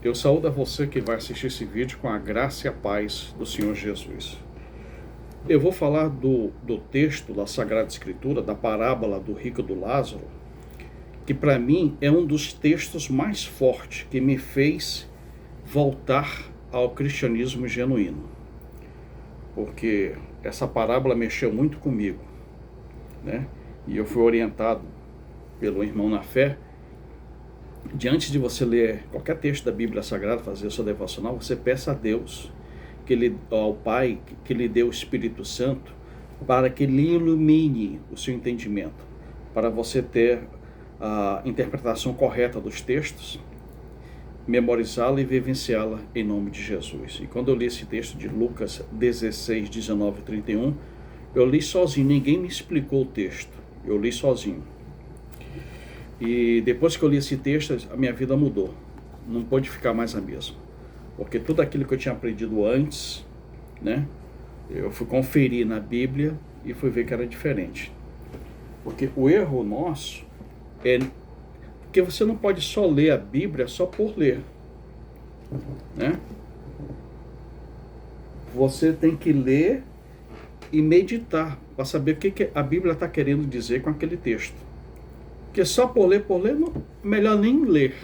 Eu saúdo a você que vai assistir esse vídeo com a graça e a paz do Senhor Jesus. Eu vou falar do texto da Sagrada Escritura, da parábola do rico e do Lázaro, que para mim é um dos textos mais fortes que me fez voltar ao cristianismo genuíno. Porque essa parábola mexeu muito comigo, né? E eu fui orientado pelo irmão na fé. Diante de você ler qualquer texto da Bíblia Sagrada, fazer o seu devocional, você peça a Deus, ao Pai, que lhe dê o Espírito Santo, para que lhe ilumine o seu entendimento, para você ter a interpretação correta dos textos, memorizá-la e vivenciá-la em nome de Jesus. E quando eu li esse texto de Lucas 16, 19 e 31, eu li sozinho, ninguém me explicou o texto, eu li sozinho. E depois que eu li esse texto, a minha vida mudou. Não pôde ficar mais a mesma. Porque tudo aquilo que eu tinha aprendido antes, né, eu fui conferir na Bíblia e fui ver que era diferente. Porque o erro nosso é que você não pode só ler a Bíblia só por ler, né? Você tem que ler e meditar para saber o que a Bíblia está querendo dizer com aquele texto. Porque só por ler, não, melhor nem ler.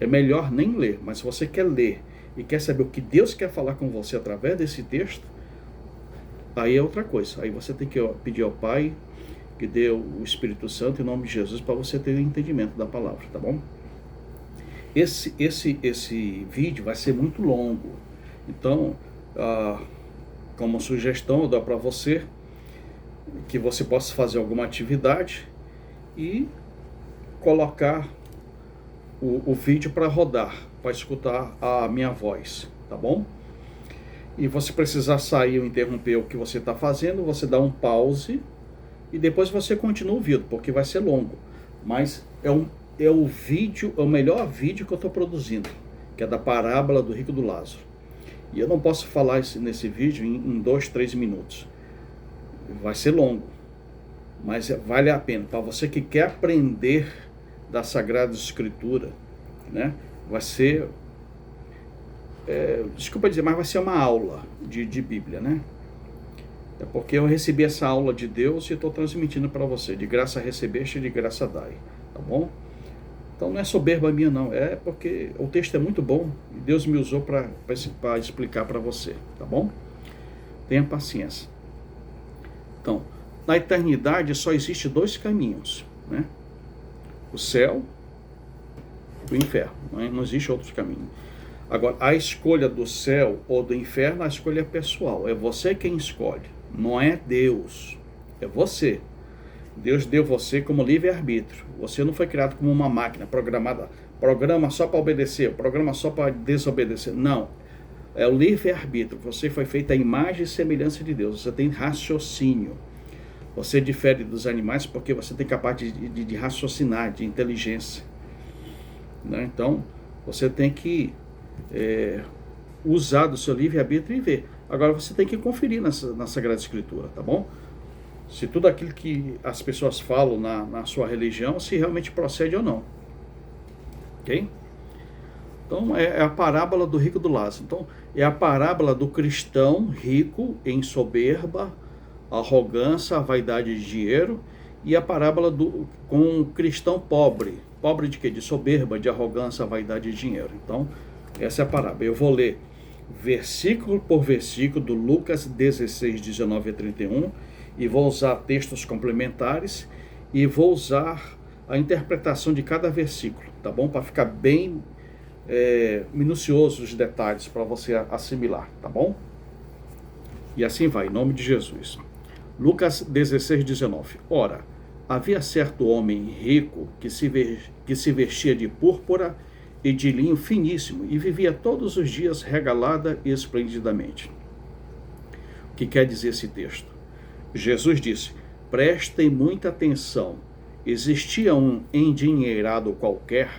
É melhor nem ler, mas se você quer ler e quer saber o que Deus quer falar com você através desse texto, aí é outra coisa. Aí você tem que pedir ao Pai que dê o Espírito Santo em nome de Jesus para você ter o entendimento da palavra, tá bom? Esse vídeo vai ser muito longo, então, como sugestão, eu dou para você que você possa fazer alguma atividade e colocar o vídeo para rodar, para escutar a minha voz, tá bom? E você precisar sair ou interromper o que você está fazendo, você dá um pause e depois você continua o vídeo, porque vai ser longo. Mas é o melhor vídeo que eu estou produzindo, que é da parábola do rico e do Lázaro. E eu não posso falar nesse vídeo em 2, 3 minutos. Vai ser longo, mas vale a pena. Para você que quer aprender da Sagrada Escritura, né? Vai ser, desculpa dizer, mas vai ser uma aula de Bíblia, né? É porque eu recebi essa aula de Deus e estou transmitindo para você. De graça recebeste, de graça dai, tá bom? Então não é soberba minha não, é porque o texto é muito bom e Deus me usou para explicar para você, tá bom? Tenha paciência. Então, na eternidade só existe 2 caminhos, né? O céu e o inferno, não existe outro caminho. Agora, a escolha do céu ou do inferno, a escolha é pessoal, é você quem escolhe, não é Deus, é você. Deus deu você como livre-arbítrio, você não foi criado como uma máquina programada, programa só para obedecer, programa só para desobedecer, não. É o livre-arbítrio, você foi feito à imagem e semelhança de Deus, você tem raciocínio. Você difere dos animais porque você tem capacidade de raciocinar, de inteligência, né? Então, você tem que usar do seu livre-arbítrio e ver. Agora, você tem que conferir na Sagrada Escritura, tá bom? Se tudo aquilo que as pessoas falam na sua religião, se realmente procede ou não. Ok? Então, é a parábola do rico e do Lázaro. Então, é a parábola do cristão rico em soberba, arrogância, a vaidade de dinheiro, e a parábola com um cristão pobre. Pobre de quê? De soberba, de arrogância, vaidade de dinheiro. Então, essa é a parábola. Eu vou ler versículo por versículo do Lucas 16, 19 a 31, e vou usar textos complementares, e vou usar a interpretação de cada versículo, tá bom? Para ficar bem minucioso os detalhes, para você assimilar, tá bom? E assim vai, em nome de Jesus. Lucas 16, 19. Ora, havia certo homem rico que se vestia de púrpura e de linho finíssimo e vivia todos os dias regalada e esplendidamente. O que quer dizer esse texto? Jesus disse, prestem muita atenção. Existia um endinheirado qualquer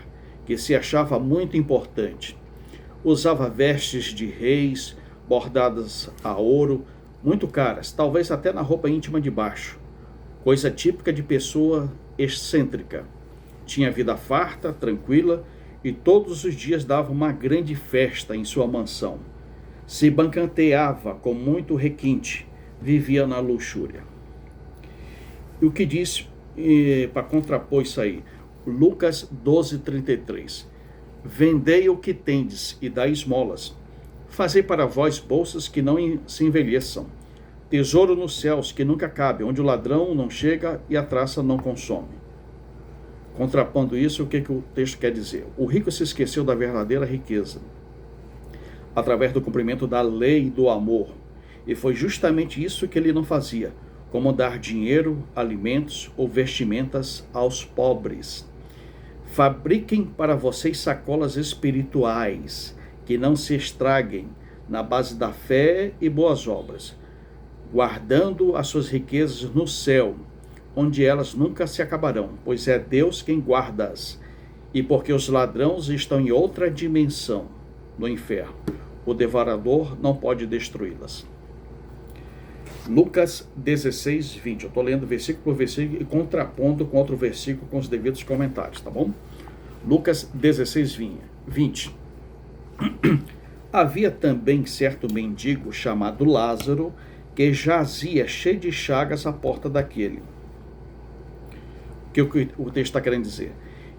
que se achava muito importante. Usava vestes de reis, bordadas a ouro, muito caras, talvez até na roupa íntima de baixo, coisa típica de pessoa excêntrica. Tinha vida farta, tranquila e todos os dias dava uma grande festa em sua mansão. Se banqueteava com muito requinte, vivia na luxúria. E o que diz, para contrapor isso aí? Lucas 12:33. Vendei o que tendes e dai esmolas. Fazei para vós bolsas que não se envelheçam, tesouro nos céus que nunca cabe, onde o ladrão não chega e a traça não consome. Contrapondo isso, o que o texto quer dizer? O rico se esqueceu da verdadeira riqueza, através do cumprimento da lei do amor. E foi justamente isso que ele não fazia, como dar dinheiro, alimentos ou vestimentas aos pobres. Fabriquem para vocês sacolas espirituais, que não se estraguem, na base da fé e boas obras, guardando as suas riquezas no céu, onde elas nunca se acabarão, pois é Deus quem guarda-as. E porque os ladrões estão em outra dimensão, no inferno, o devorador não pode destruí-las. Lucas 16:20. Eu estou lendo versículo por versículo e contrapondo com outro versículo com os devidos comentários, tá bom? Lucas 16:20. Havia também certo mendigo chamado Lázaro, que jazia cheio de chagas à porta daquele. O que o texto está querendo dizer?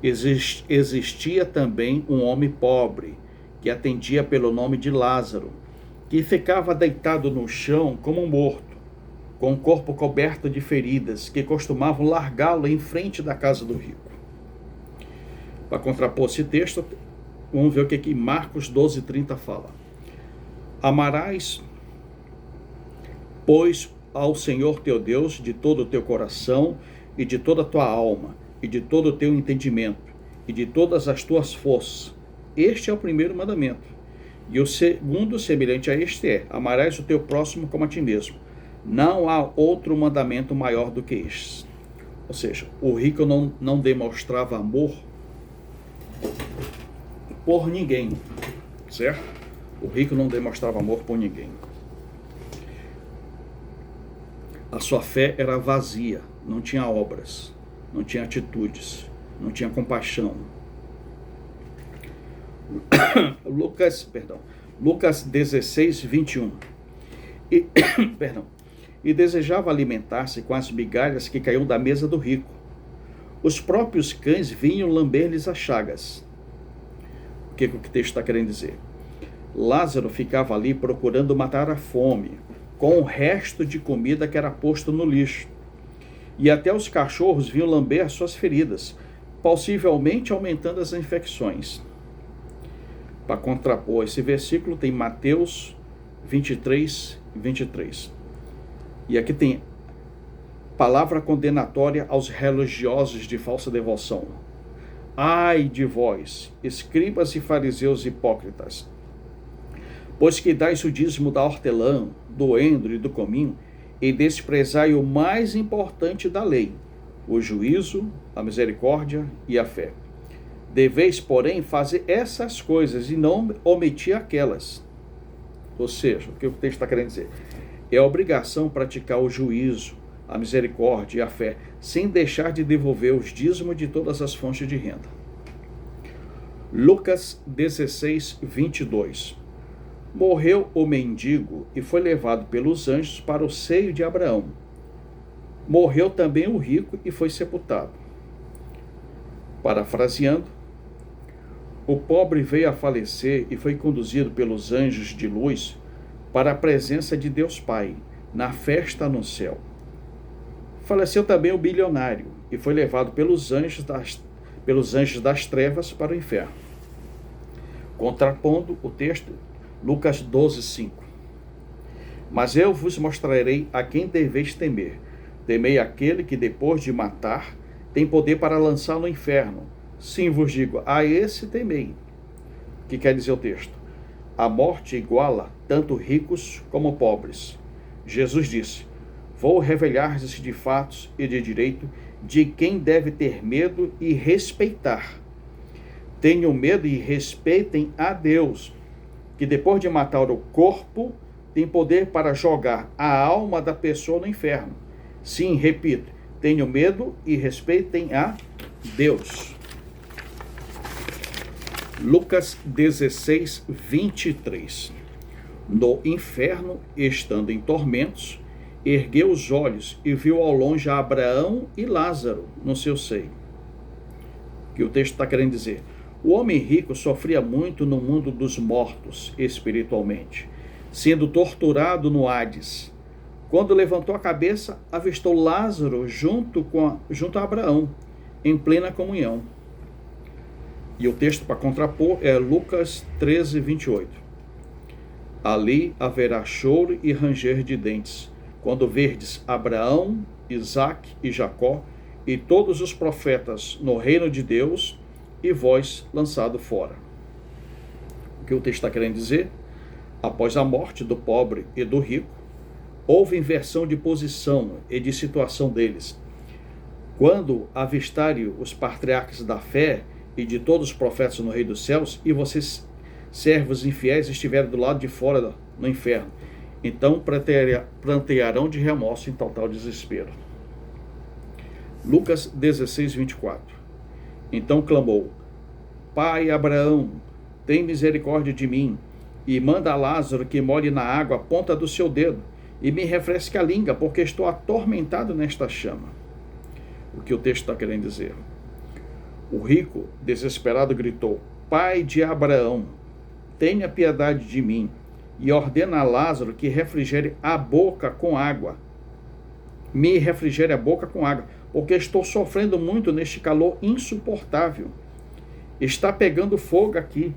Existia também um homem pobre, que atendia pelo nome de Lázaro, que ficava deitado no chão como morto, com o corpo coberto de feridas, que costumavam largá-lo em frente da casa do rico. Para contrapor esse texto, vamos ver o que Marcos 12:30 fala. Amarás, pois, ao Senhor teu Deus de todo o teu coração e de toda a tua alma e de todo o teu entendimento e de todas as tuas forças. Este é o primeiro mandamento. E o segundo, semelhante a este, é: amarás o teu próximo como a ti mesmo. Não há outro mandamento maior do que este. Ou seja, o rico não demonstrava amor por ninguém, certo? O rico não demonstrava amor por ninguém. A sua fé era vazia, não tinha obras, não tinha atitudes, não tinha compaixão. Lucas 16:21. E desejava alimentar-se com as migalhas que caíam da mesa do rico. Os próprios cães vinham lamber-lhes as chagas. O que o texto está querendo dizer? Lázaro ficava ali procurando matar a fome, com o resto de comida que era posto no lixo. E até os cachorros vinham lamber as suas feridas, possivelmente aumentando as infecções. Para contrapor esse versículo, tem Mateus 23:23. E aqui tem palavra condenatória aos religiosos de falsa devoção. Ai de vós, escribas e fariseus hipócritas, pois que dais o dízimo da hortelã, do endro e do cominho, e desprezai o mais importante da lei, o juízo, a misericórdia e a fé. Deveis, porém, fazer essas coisas e não omitir aquelas. Ou seja, o que o texto está querendo dizer? É a obrigação praticar o juízo, a misericórdia e a fé, sem deixar de devolver os dízimos de todas as fontes de renda. Lucas 16:22. Morreu o mendigo e foi levado pelos anjos para o seio de Abraão. Morreu também o rico e foi sepultado. Parafraseando, o pobre veio a falecer e foi conduzido pelos anjos de luz para a presença de Deus Pai, na festa no céu. Faleceu também o bilionário e foi levado pelos anjos das trevas para o inferno. Contrapondo o texto, Lucas 12:5. Mas eu vos mostrarei a quem deveis temer. Temei aquele que, depois de matar, tem poder para lançá-lo no inferno. Sim, vos digo, a esse temei. O que quer dizer o texto? A morte iguala tanto ricos como pobres. Jesus disse: vou revelar-lhes de fatos e de direito de quem deve ter medo e respeitar. Tenham medo e respeitem a Deus, que depois de matar o corpo, tem poder para jogar a alma da pessoa no inferno. Sim, repito, tenham medo e respeitem a Deus. Lucas 16, 23. No inferno, estando em tormentos, ergueu os olhos e viu ao longe Abraão e Lázaro no seu seio. O que o texto está querendo dizer? O homem rico sofria muito no mundo dos mortos espiritualmente, sendo torturado no Hades. Quando levantou a cabeça, avistou Lázaro junto a Abraão, em plena comunhão. E o texto para contrapor é Lucas 13, 28. Ali haverá choro e ranger de dentes, quando verdes Abraão, Isaque e Jacó e todos os profetas no reino de Deus e vós lançado fora. O que o texto está querendo dizer? Após a morte do pobre e do rico, houve inversão de posição e de situação deles. Quando avistarem os patriarcas da fé e de todos os profetas no reino dos céus, e vocês, servos infiéis, estiverem do lado de fora no inferno, então prantearão de remorso em total desespero. Lucas 16, 24. Então clamou: Pai Abraão, tem misericórdia de mim, e manda a Lázaro que molhe na água a ponta do seu dedo, e me refresque a língua, porque estou atormentado nesta chama. O que o texto está querendo dizer? O rico, desesperado, gritou: Pai de Abraão, tenha piedade de mim, e ordena a Lázaro que refrigere a boca com água. Me refrigere a boca com água, porque estou sofrendo muito neste calor insuportável. Está pegando fogo aqui.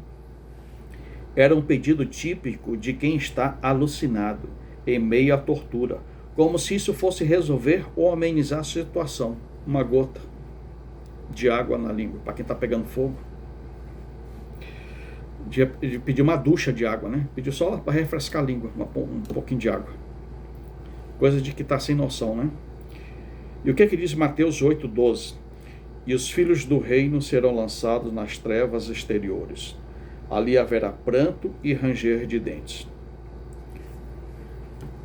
Era um pedido típico de quem está alucinado, em meio à tortura, como se isso fosse resolver ou amenizar a situação. Uma gota de água na língua, para quem está pegando fogo. De pedir uma ducha de água, né? Pediu só para refrescar a língua, um pouquinho de água. Coisa de que está sem noção, né? E o que diz Mateus 8,12? E os filhos do reino serão lançados nas trevas exteriores. Ali haverá pranto e ranger de dentes.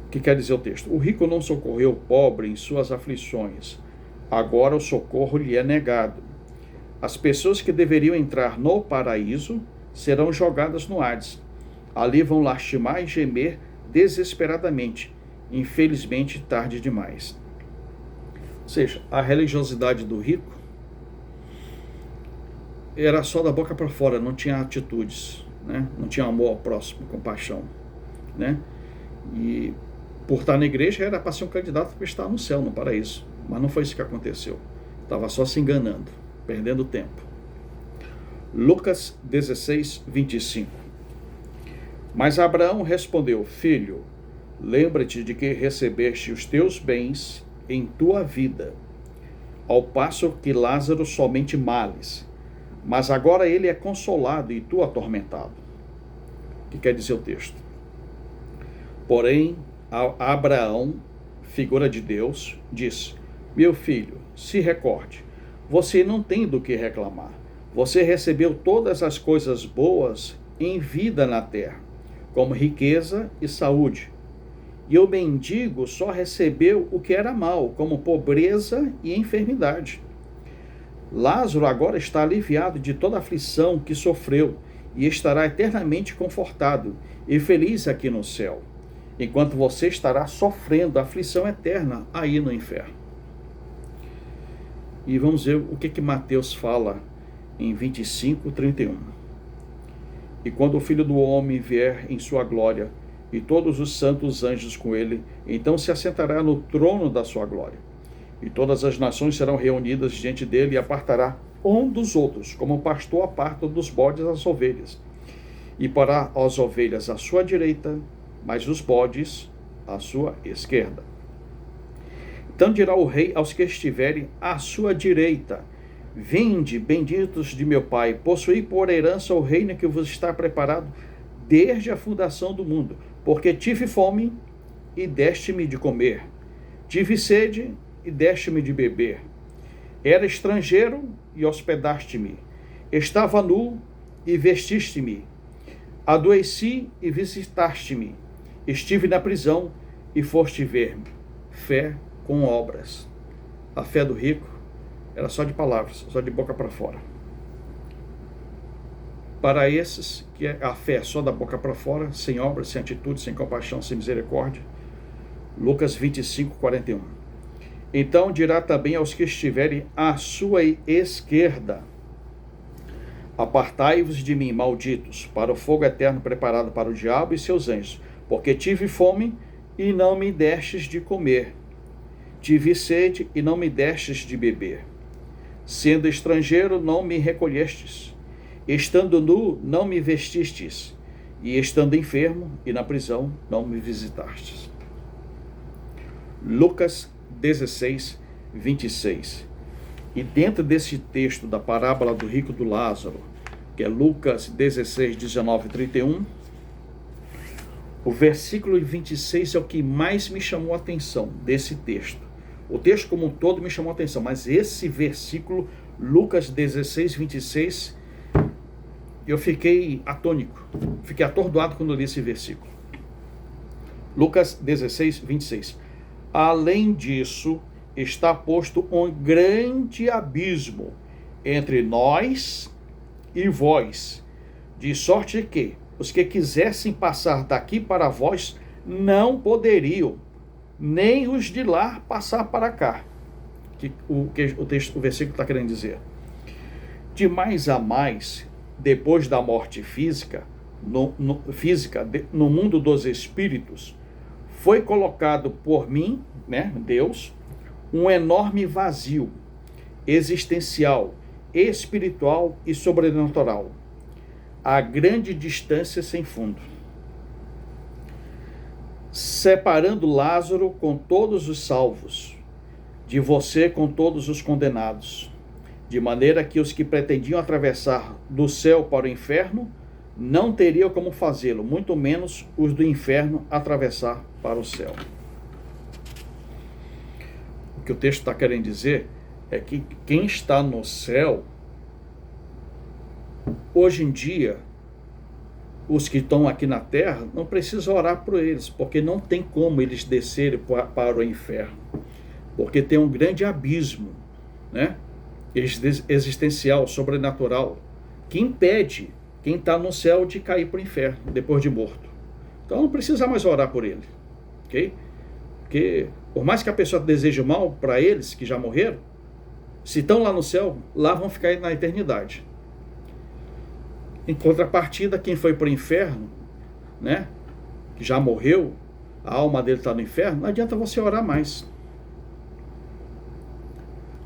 O que quer dizer o texto? O rico não socorreu o pobre em suas aflições. Agora o socorro lhe é negado. As pessoas que deveriam entrar no paraíso serão jogadas no Hades. Ali vão lastimar e gemer desesperadamente. Infelizmente, tarde demais. Ou seja, a religiosidade do rico era só da boca para fora, não tinha atitudes, né? Não tinha amor ao próximo, compaixão, né? E por estar na igreja era para ser um candidato para estar no céu, no paraíso. Mas não foi isso que aconteceu. Estava só se enganando, perdendo tempo. Lucas 16, 25. Mas Abraão respondeu: Filho, lembra-te de que recebeste os teus bens em tua vida, ao passo que Lázaro somente males, mas agora ele é consolado e tu atormentado. O que quer dizer o texto? Porém, Abraão, figura de Deus, disse: Meu filho, se recorde, você não tem do que reclamar. Você recebeu todas as coisas boas em vida na terra, como riqueza e saúde. E o mendigo só recebeu o que era mal, como pobreza e enfermidade. Lázaro agora está aliviado de toda a aflição que sofreu e estará eternamente confortado e feliz aqui no céu, enquanto você estará sofrendo a aflição eterna aí no inferno. E vamos ver o que Mateus fala em 25, 31. E quando o Filho do Homem vier em sua glória, e todos os santos anjos com ele, então se assentará no trono da sua glória. E todas as nações serão reunidas diante dele e apartará um dos outros, como o pastor aparta dos bodes as ovelhas. E porá as ovelhas à sua direita, mas os bodes à sua esquerda. Então dirá o rei aos que estiverem à sua direita: Vinde, benditos de meu Pai, possuí por herança o reino que vos está preparado desde a fundação do mundo. Porque tive fome e deste-me de comer, tive sede e deste-me de beber, era estrangeiro e hospedaste-me, estava nu e vestiste-me, adoeci e visitaste-me, estive na prisão e foste ver-me. Fé com obras. A fé do rico era só de palavras, só de boca para fora. Para esses, que a fé é só da boca para fora, sem obras, sem atitude, sem compaixão, sem misericórdia. Lucas 25, 41. Então dirá também aos que estiverem à sua esquerda: apartai-vos de mim, malditos, para o fogo eterno preparado para o diabo e seus anjos, porque tive fome e não me destes de comer, tive sede e não me destes de beber, sendo estrangeiro não me recolhestes, estando nu não me vestistes, e estando enfermo e na prisão não me visitastes. Lucas 16, 26. E dentro desse texto da parábola do rico do Lázaro, que é Lucas 16, 19 e 31, o versículo 26 é o que mais me chamou a atenção desse texto. O texto como um todo me chamou a atenção, mas esse versículo, Lucas 16, 26, eu fiquei atônico, fiquei atordoado quando eu li esse versículo. Lucas 16, 26. Além disso, está posto um grande abismo entre nós e vós, de sorte que os que quisessem passar daqui para vós não poderiam, nem os de lá passar para cá. O versículo está querendo dizer. De mais a mais, depois da morte física, no mundo dos espíritos, foi colocado por mim, né, Deus, um enorme vazio existencial, espiritual e sobrenatural, a grande distância sem fundo, separando Lázaro com todos os salvos, de você com todos os condenados, de maneira que os que pretendiam atravessar do céu para o inferno não teriam como fazê-lo, muito menos os do inferno atravessar para o céu. O que o texto está querendo dizer é que quem está no céu, hoje em dia, os que estão aqui na terra, não precisa orar por eles, porque não tem como eles descerem para o inferno, porque tem um grande abismo, né, existencial, sobrenatural, que impede quem está no céu de cair para o inferno depois de morto. Então não precisa mais orar por ele, ok? Porque por mais que a pessoa deseje mal para eles que já morreram, se estão lá no céu, lá vão ficar na eternidade. Em contrapartida, quem foi para o inferno, né, que já morreu, a alma dele está no inferno, não adianta você orar mais.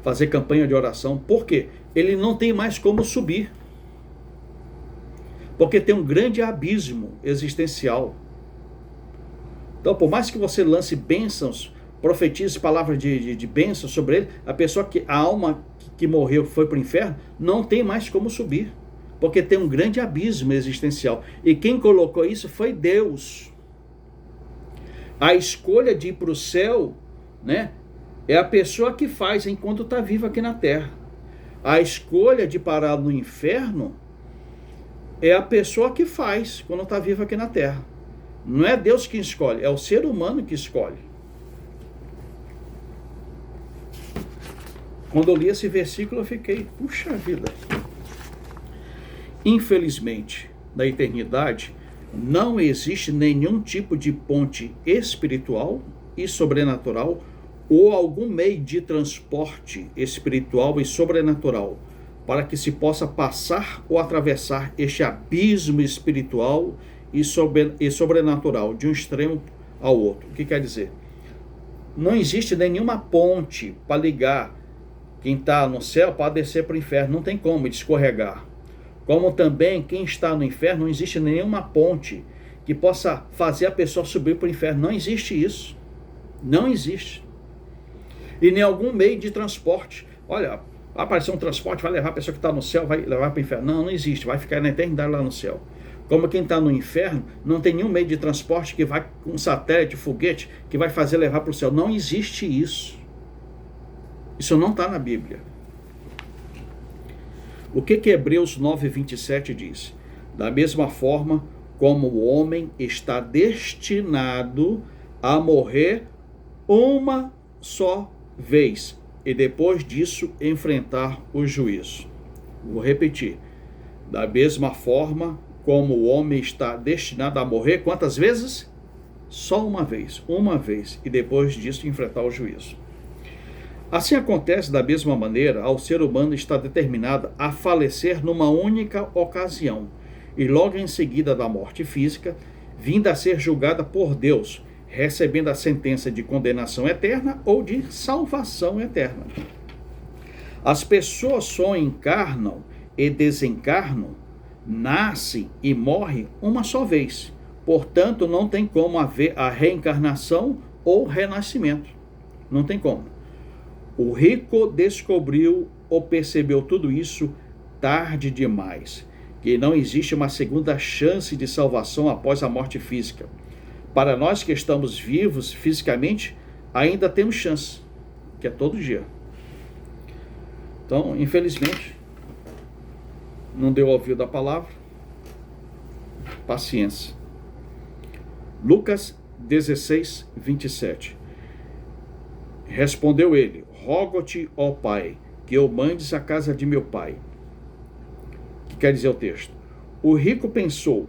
Fazer campanha de oração. Por quê? Ele não tem mais como subir. Porque tem um grande abismo existencial. Então, por mais que você lance bênçãos, profetize palavras de bênçãos sobre ele, a alma que morreu, foi para o inferno, não tem mais como subir. Porque tem um grande abismo existencial. E quem colocou isso foi Deus. A escolha de ir para o céu, né, é a pessoa que faz enquanto está viva aqui na terra. A escolha de parar no inferno é a pessoa que faz quando está viva aqui na terra. Não é Deus quem escolhe, é o ser humano que escolhe. Quando eu li esse versículo, eu fiquei, puxa vida. Infelizmente, na eternidade, não existe nenhum tipo de ponte espiritual e sobrenatural ou algum meio de transporte espiritual e sobrenatural para que se possa passar ou atravessar este abismo espiritual e sobrenatural de um extremo ao outro. O que quer dizer? Não existe nenhuma ponte para ligar quem está no céu para descer para o inferno. Não tem como escorregar. Como também quem está no inferno, não existe nenhuma ponte que possa fazer a pessoa subir para o inferno. Não existe isso. Não existe. E nem algum meio de transporte. Olha, vai aparecer um transporte, vai levar a pessoa que está no céu, vai levar para o inferno. Não, não existe. Vai ficar na eternidade lá no céu. Como quem está no inferno, não tem nenhum meio de transporte que vai, um satélite, um foguete, que vai fazer levar para o céu. Não existe isso. Isso não está na Bíblia. O que Hebreus 9:27 diz? Da mesma forma como o homem está destinado a morrer uma só vez e depois disso enfrentar o juízo. Vou repetir. Da mesma forma como o homem está destinado a morrer, quantas vezes? Só uma vez, e depois disso enfrentar o juízo. Assim acontece da mesma maneira, ao ser humano está determinado a falecer numa única ocasião, e logo em seguida da morte física, vinda a ser julgada por Deus, recebendo a sentença de condenação eterna ou de salvação eterna. As pessoas só encarnam e desencarnam, nascem e morrem uma só vez. Portanto, não tem como haver a reencarnação ou renascimento. Não tem como. O rico descobriu ou percebeu tudo isso tarde demais, que não existe uma segunda chance de salvação após a morte física. Para nós que estamos vivos fisicamente, ainda temos chance, que é todo dia. Então, infelizmente, não deu ouvido à palavra. Paciência. Lucas 16, 27. Respondeu ele: rogo-te, ó Pai, que eu mandes à casa de meu pai. O que quer dizer o texto? O rico pensou,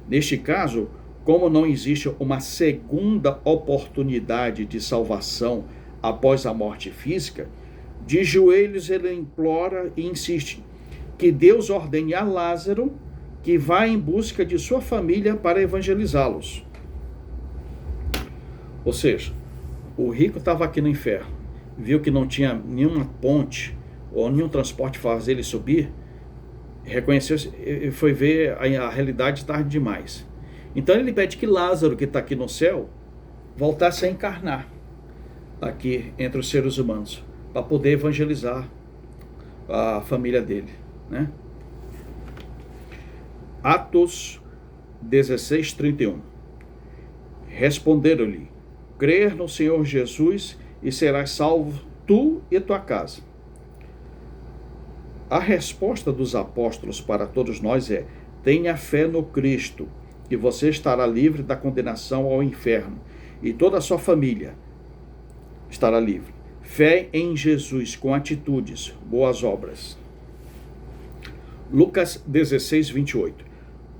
neste caso, como não existe uma segunda oportunidade de salvação após a morte física, de joelhos ele implora e insiste que Deus ordene a Lázaro que vá em busca de sua família para evangelizá-los. Ou seja, o rico estava aqui no inferno, viu que não tinha nenhuma ponte ou nenhum transporte para fazer ele subir, reconheceu e foi ver a realidade tarde demais. Então ele pede que Lázaro, que está aqui no céu, voltasse a encarnar aqui entre os seres humanos, para poder evangelizar a família dele, né? Atos 16, 31. Responderam-lhe: crer no Senhor Jesus e serás salvo tu e tua casa. A resposta dos apóstolos para todos nós é: tenha fé no Cristo, que você estará livre da condenação ao inferno, e toda a sua família estará livre. Fé em Jesus com atitudes, boas obras. Lucas 16, 28.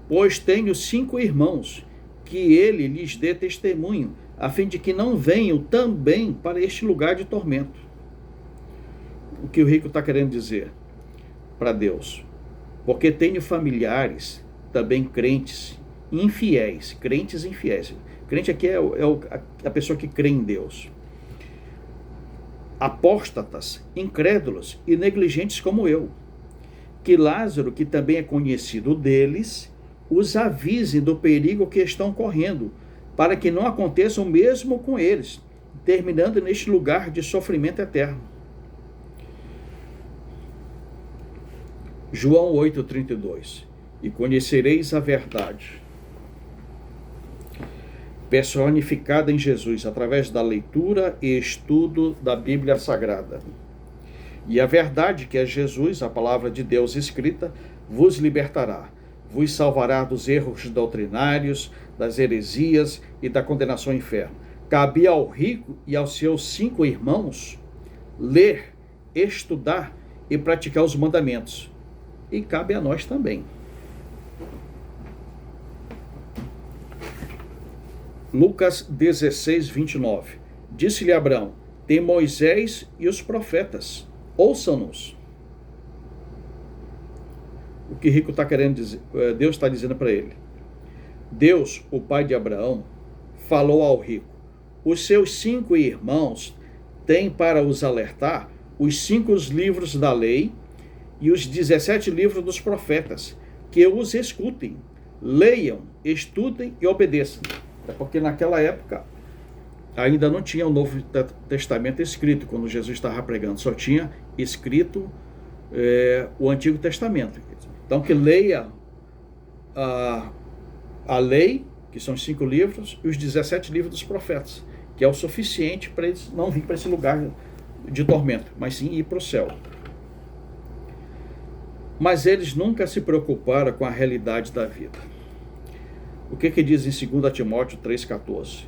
Pois tenho 5 irmãos, que ele lhes dê testemunho, a fim de que não venham também para este lugar de tormento. O que o rico está querendo dizer para Deus? Porque tenho familiares, também crentes infiéis, crentes infiéis. Crente aqui é a pessoa que crê em Deus. Apóstatas, incrédulos e negligentes como eu. Que Lázaro, que também é conhecido deles, os avisem do perigo que estão correndo, para que não aconteça o mesmo com eles, terminando neste lugar de sofrimento eterno. João 8,32. E conhecereis a verdade, personificada em Jesus, através da leitura e estudo da Bíblia Sagrada. E a verdade, que é Jesus, a palavra de Deus escrita, vos libertará, vos salvará dos erros doutrinários, das heresias e da condenação ao inferno. Cabia ao rico e aos seus 5 irmãos ler, estudar e praticar os mandamentos. E cabe a nós também. Lucas 16, 29. Disse-lhe Abraão: tem Moisés e os profetas, ouçam-nos. O que rico está querendo dizer, Deus está dizendo para ele. Deus, o pai de Abraão, falou ao rico: os seus 5 irmãos têm para os alertar os 5 livros da lei e os 17 livros dos profetas, que os escutem, leiam, estudem e obedeçam. É porque naquela época ainda não tinha o Novo Testamento escrito, quando Jesus estava pregando, só tinha escrito o Antigo Testamento. Então que leia a lei, que são os 5 livros, e os 17 livros dos profetas, que é o suficiente para eles não vir para esse lugar de tormento, mas sim ir para o céu. Mas eles nunca se preocuparam com a realidade da vida. O que diz em 2 Timóteo 3,14?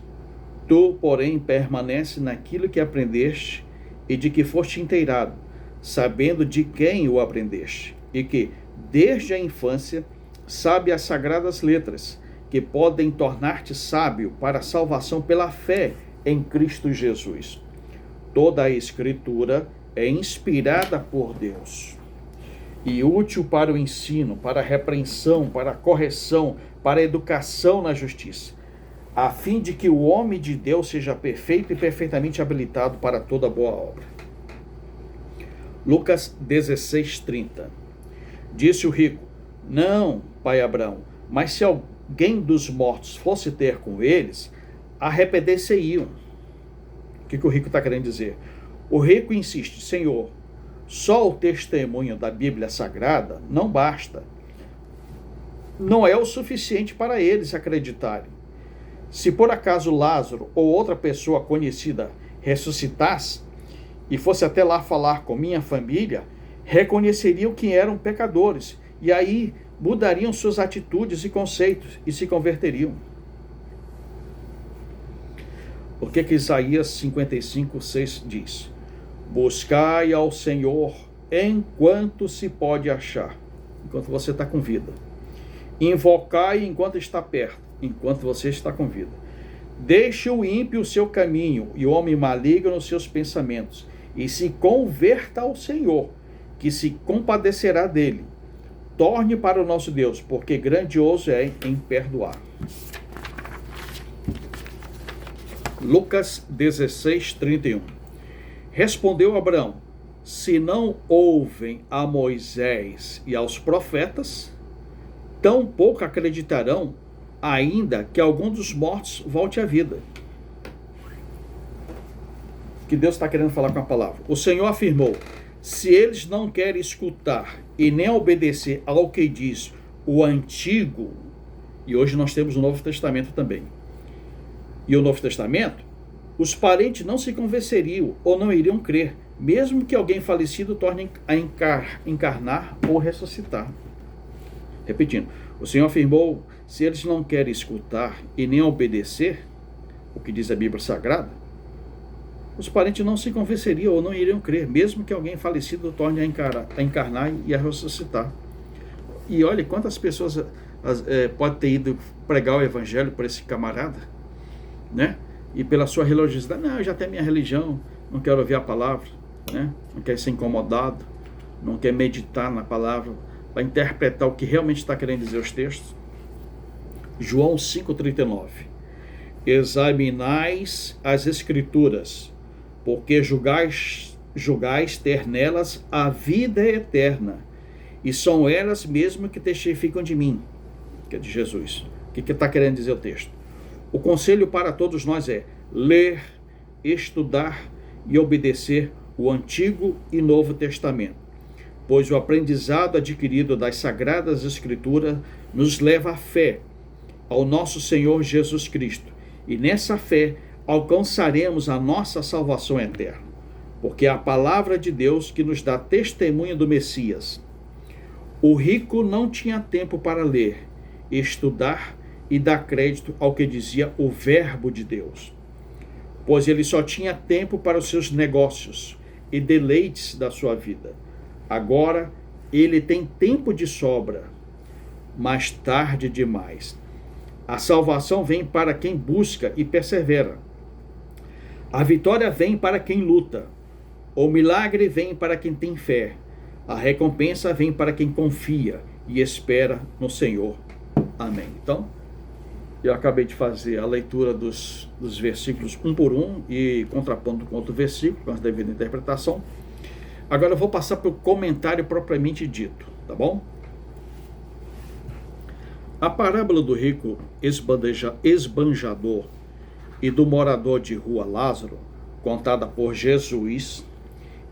Tu, porém, permanece naquilo que aprendeste e de que foste inteirado, sabendo de quem o aprendeste, e que, desde a infância, sabe as sagradas letras, que podem tornar-te sábio para a salvação pela fé em Cristo Jesus. Toda a Escritura é inspirada por Deus e útil para o ensino, para a repreensão, para a correção, para a educação na justiça, a fim de que o homem de Deus seja perfeito e perfeitamente habilitado para toda boa obra. Lucas 16:30. Disse o rico: não, pai Abraão, mas se alguém dos mortos fosse ter com eles, arrepender-se-iam. O que o rico está querendo dizer? O rico insiste: Senhor, só o testemunho da Bíblia Sagrada não basta. Não é o suficiente para eles acreditarem. Se por acaso Lázaro ou outra pessoa conhecida ressuscitasse e fosse até lá falar com minha família, reconheceriam que eram pecadores e aí mudariam suas atitudes e conceitos e se converteriam. O que Isaías 55:6 diz? Buscai ao Senhor enquanto se pode achar, enquanto você está com vida. Invocai enquanto está perto, enquanto você está com vida. Deixe o ímpio o seu caminho e o homem maligno os seus pensamentos, e se converta ao Senhor, que se compadecerá dele. Torne para o nosso Deus, porque grandioso é em perdoar. Lucas 16:31. Respondeu Abraão: se não ouvem a Moisés e aos profetas, tampouco acreditarão, ainda que algum dos mortos volte à vida. Que Deus está querendo falar com a palavra. O Senhor afirmou: se eles não querem escutar e nem obedecer ao que diz o Antigo, e hoje nós temos o Novo Testamento também, e o Novo Testamento, os parentes não se convenceriam ou não iriam crer, mesmo que alguém falecido torne a encarnar ou ressuscitar. Repetindo, o Senhor afirmou: se eles não querem escutar e nem obedecer o que diz a Bíblia Sagrada, os parentes não se convenceriam ou não iriam crer, mesmo que alguém falecido torne a encarnar e a ressuscitar. E olha quantas pessoas pode ter ido pregar o evangelho para esse camarada, né? E pela sua religiosidade: não, eu já tenho minha religião, não quero ouvir a palavra, né? Não quer ser incomodado, não quer meditar na palavra, para interpretar o que realmente está querendo dizer os textos. João 5,39. Examinais as Escrituras, porque julgais ter nelas a vida eterna, e são elas mesmo que testificam de mim, que é de Jesus. O que está querendo dizer o texto? O conselho para todos nós é ler, estudar e obedecer o Antigo e Novo Testamento, pois o aprendizado adquirido das Sagradas Escrituras nos leva à fé ao nosso Senhor Jesus Cristo, e nessa fé alcançaremos a nossa salvação eterna, porque é a palavra de Deus que nos dá testemunho do Messias. O rico não tinha tempo para ler, estudar e dar crédito ao que dizia o verbo de Deus, pois ele só tinha tempo para os seus negócios e deleites da sua vida. Agora ele tem tempo de sobra, mas tarde demais. A salvação vem para quem busca e persevera. A vitória vem para quem luta. O milagre vem para quem tem fé. A recompensa vem para quem confia e espera no Senhor. Amém. Então, eu acabei de fazer a leitura dos versículos um por um e contrapondo com outro versículo, com a devida interpretação. Agora eu vou passar para o comentário propriamente dito, tá bom? A parábola do rico esbanjador e do morador de rua Lázaro, contada por Jesus,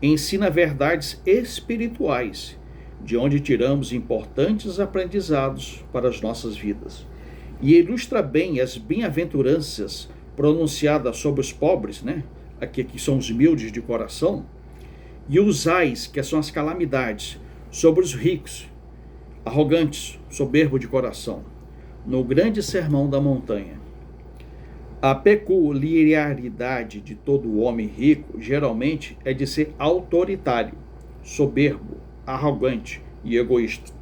ensina verdades espirituais, de onde tiramos importantes aprendizados para as nossas vidas, e ilustra bem as bem-aventuranças pronunciadas sobre os pobres, né? Aqui são os humildes de coração, e os ais, que são as calamidades, sobre os ricos, arrogantes, soberbo de coração, no grande sermão da montanha. A peculiaridade de todo homem rico, geralmente, é de ser autoritário, soberbo, arrogante e egoísta.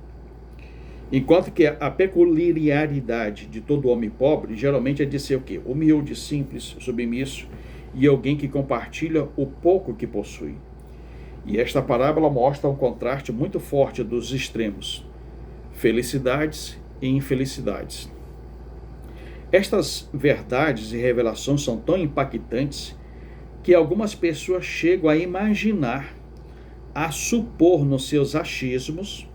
Enquanto que a peculiaridade de todo homem pobre geralmente é de ser o quê? Humilde, simples, submisso e alguém que compartilha o pouco que possui. E esta parábola mostra um contraste muito forte dos extremos, felicidades e infelicidades. Estas verdades e revelações são tão impactantes que algumas pessoas chegam a imaginar, a supor nos seus achismos,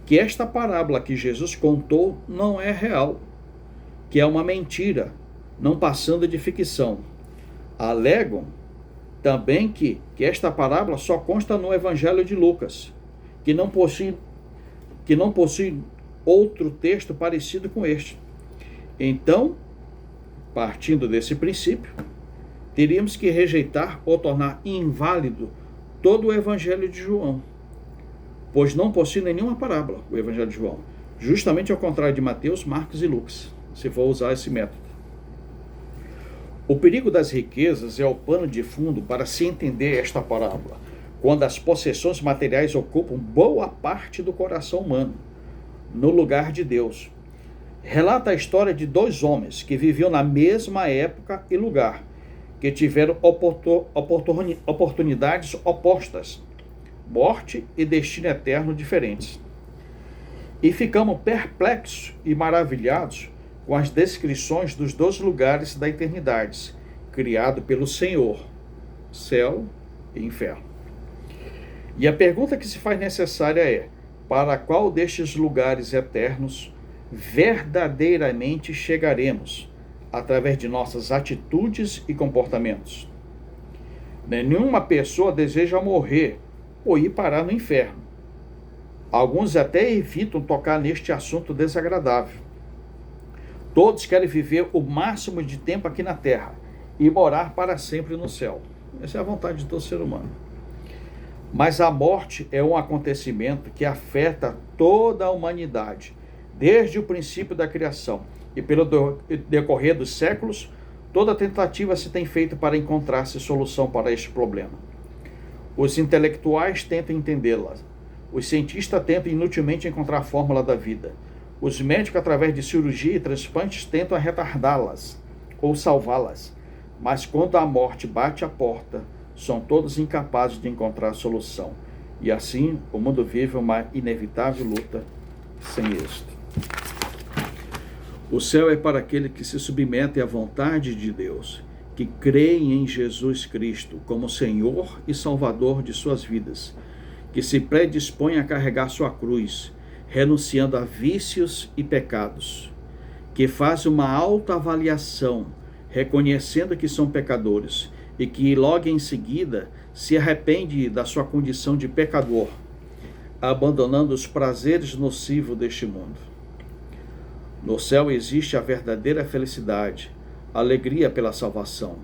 que esta parábola que Jesus contou não é real, que é uma mentira, não passando de ficção. Alegam também que esta parábola só consta no Evangelho de Lucas, que não possui outro texto parecido com este. Então, partindo desse princípio, teríamos que rejeitar ou tornar inválido todo o Evangelho de João, pois não possui nenhuma parábola o Evangelho de João, justamente ao contrário de Mateus, Marcos e Lucas, se for usar esse método. O perigo das riquezas é o pano de fundo para se entender esta parábola, quando as possessões materiais ocupam boa parte do coração humano, no lugar de Deus. Relata a história de dois homens que viviam na mesma época e lugar, que tiveram oportunidades opostas, morte e destino eterno diferentes. E ficamos perplexos e maravilhados com as descrições dos dois lugares da eternidade, criado pelo Senhor, céu e inferno. E a pergunta que se faz necessária é: para qual destes lugares eternos verdadeiramente chegaremos, através de nossas atitudes e comportamentos? Nenhuma pessoa deseja morrer ou ir parar no inferno. Alguns até evitam tocar neste assunto desagradável. Todos querem viver o máximo de tempo aqui na terra e morar para sempre no céu. Essa é a vontade de todo ser humano. Mas a morte é um acontecimento que afeta toda a humanidade, desde o princípio da criação, e pelo decorrer dos séculos, toda tentativa se tem feito para encontrar-se solução para este problema. Os intelectuais tentam entendê-la, os cientistas tentam inutilmente encontrar a fórmula da vida, os médicos, através de cirurgia e transplantes, tentam retardá-las ou salvá-las, mas quando a morte bate à porta, são todos incapazes de encontrar a solução, e assim o mundo vive uma inevitável luta sem êxito. O céu é para aquele que se submete à vontade de Deus, que creem em Jesus Cristo como Senhor e Salvador de suas vidas, que se predispõem a carregar sua cruz, renunciando a vícios e pecados, que faz uma autoavaliação, reconhecendo que são pecadores, e que logo em seguida se arrepende da sua condição de pecador, abandonando os prazeres nocivos deste mundo. No céu existe a verdadeira felicidade, alegria pela salvação,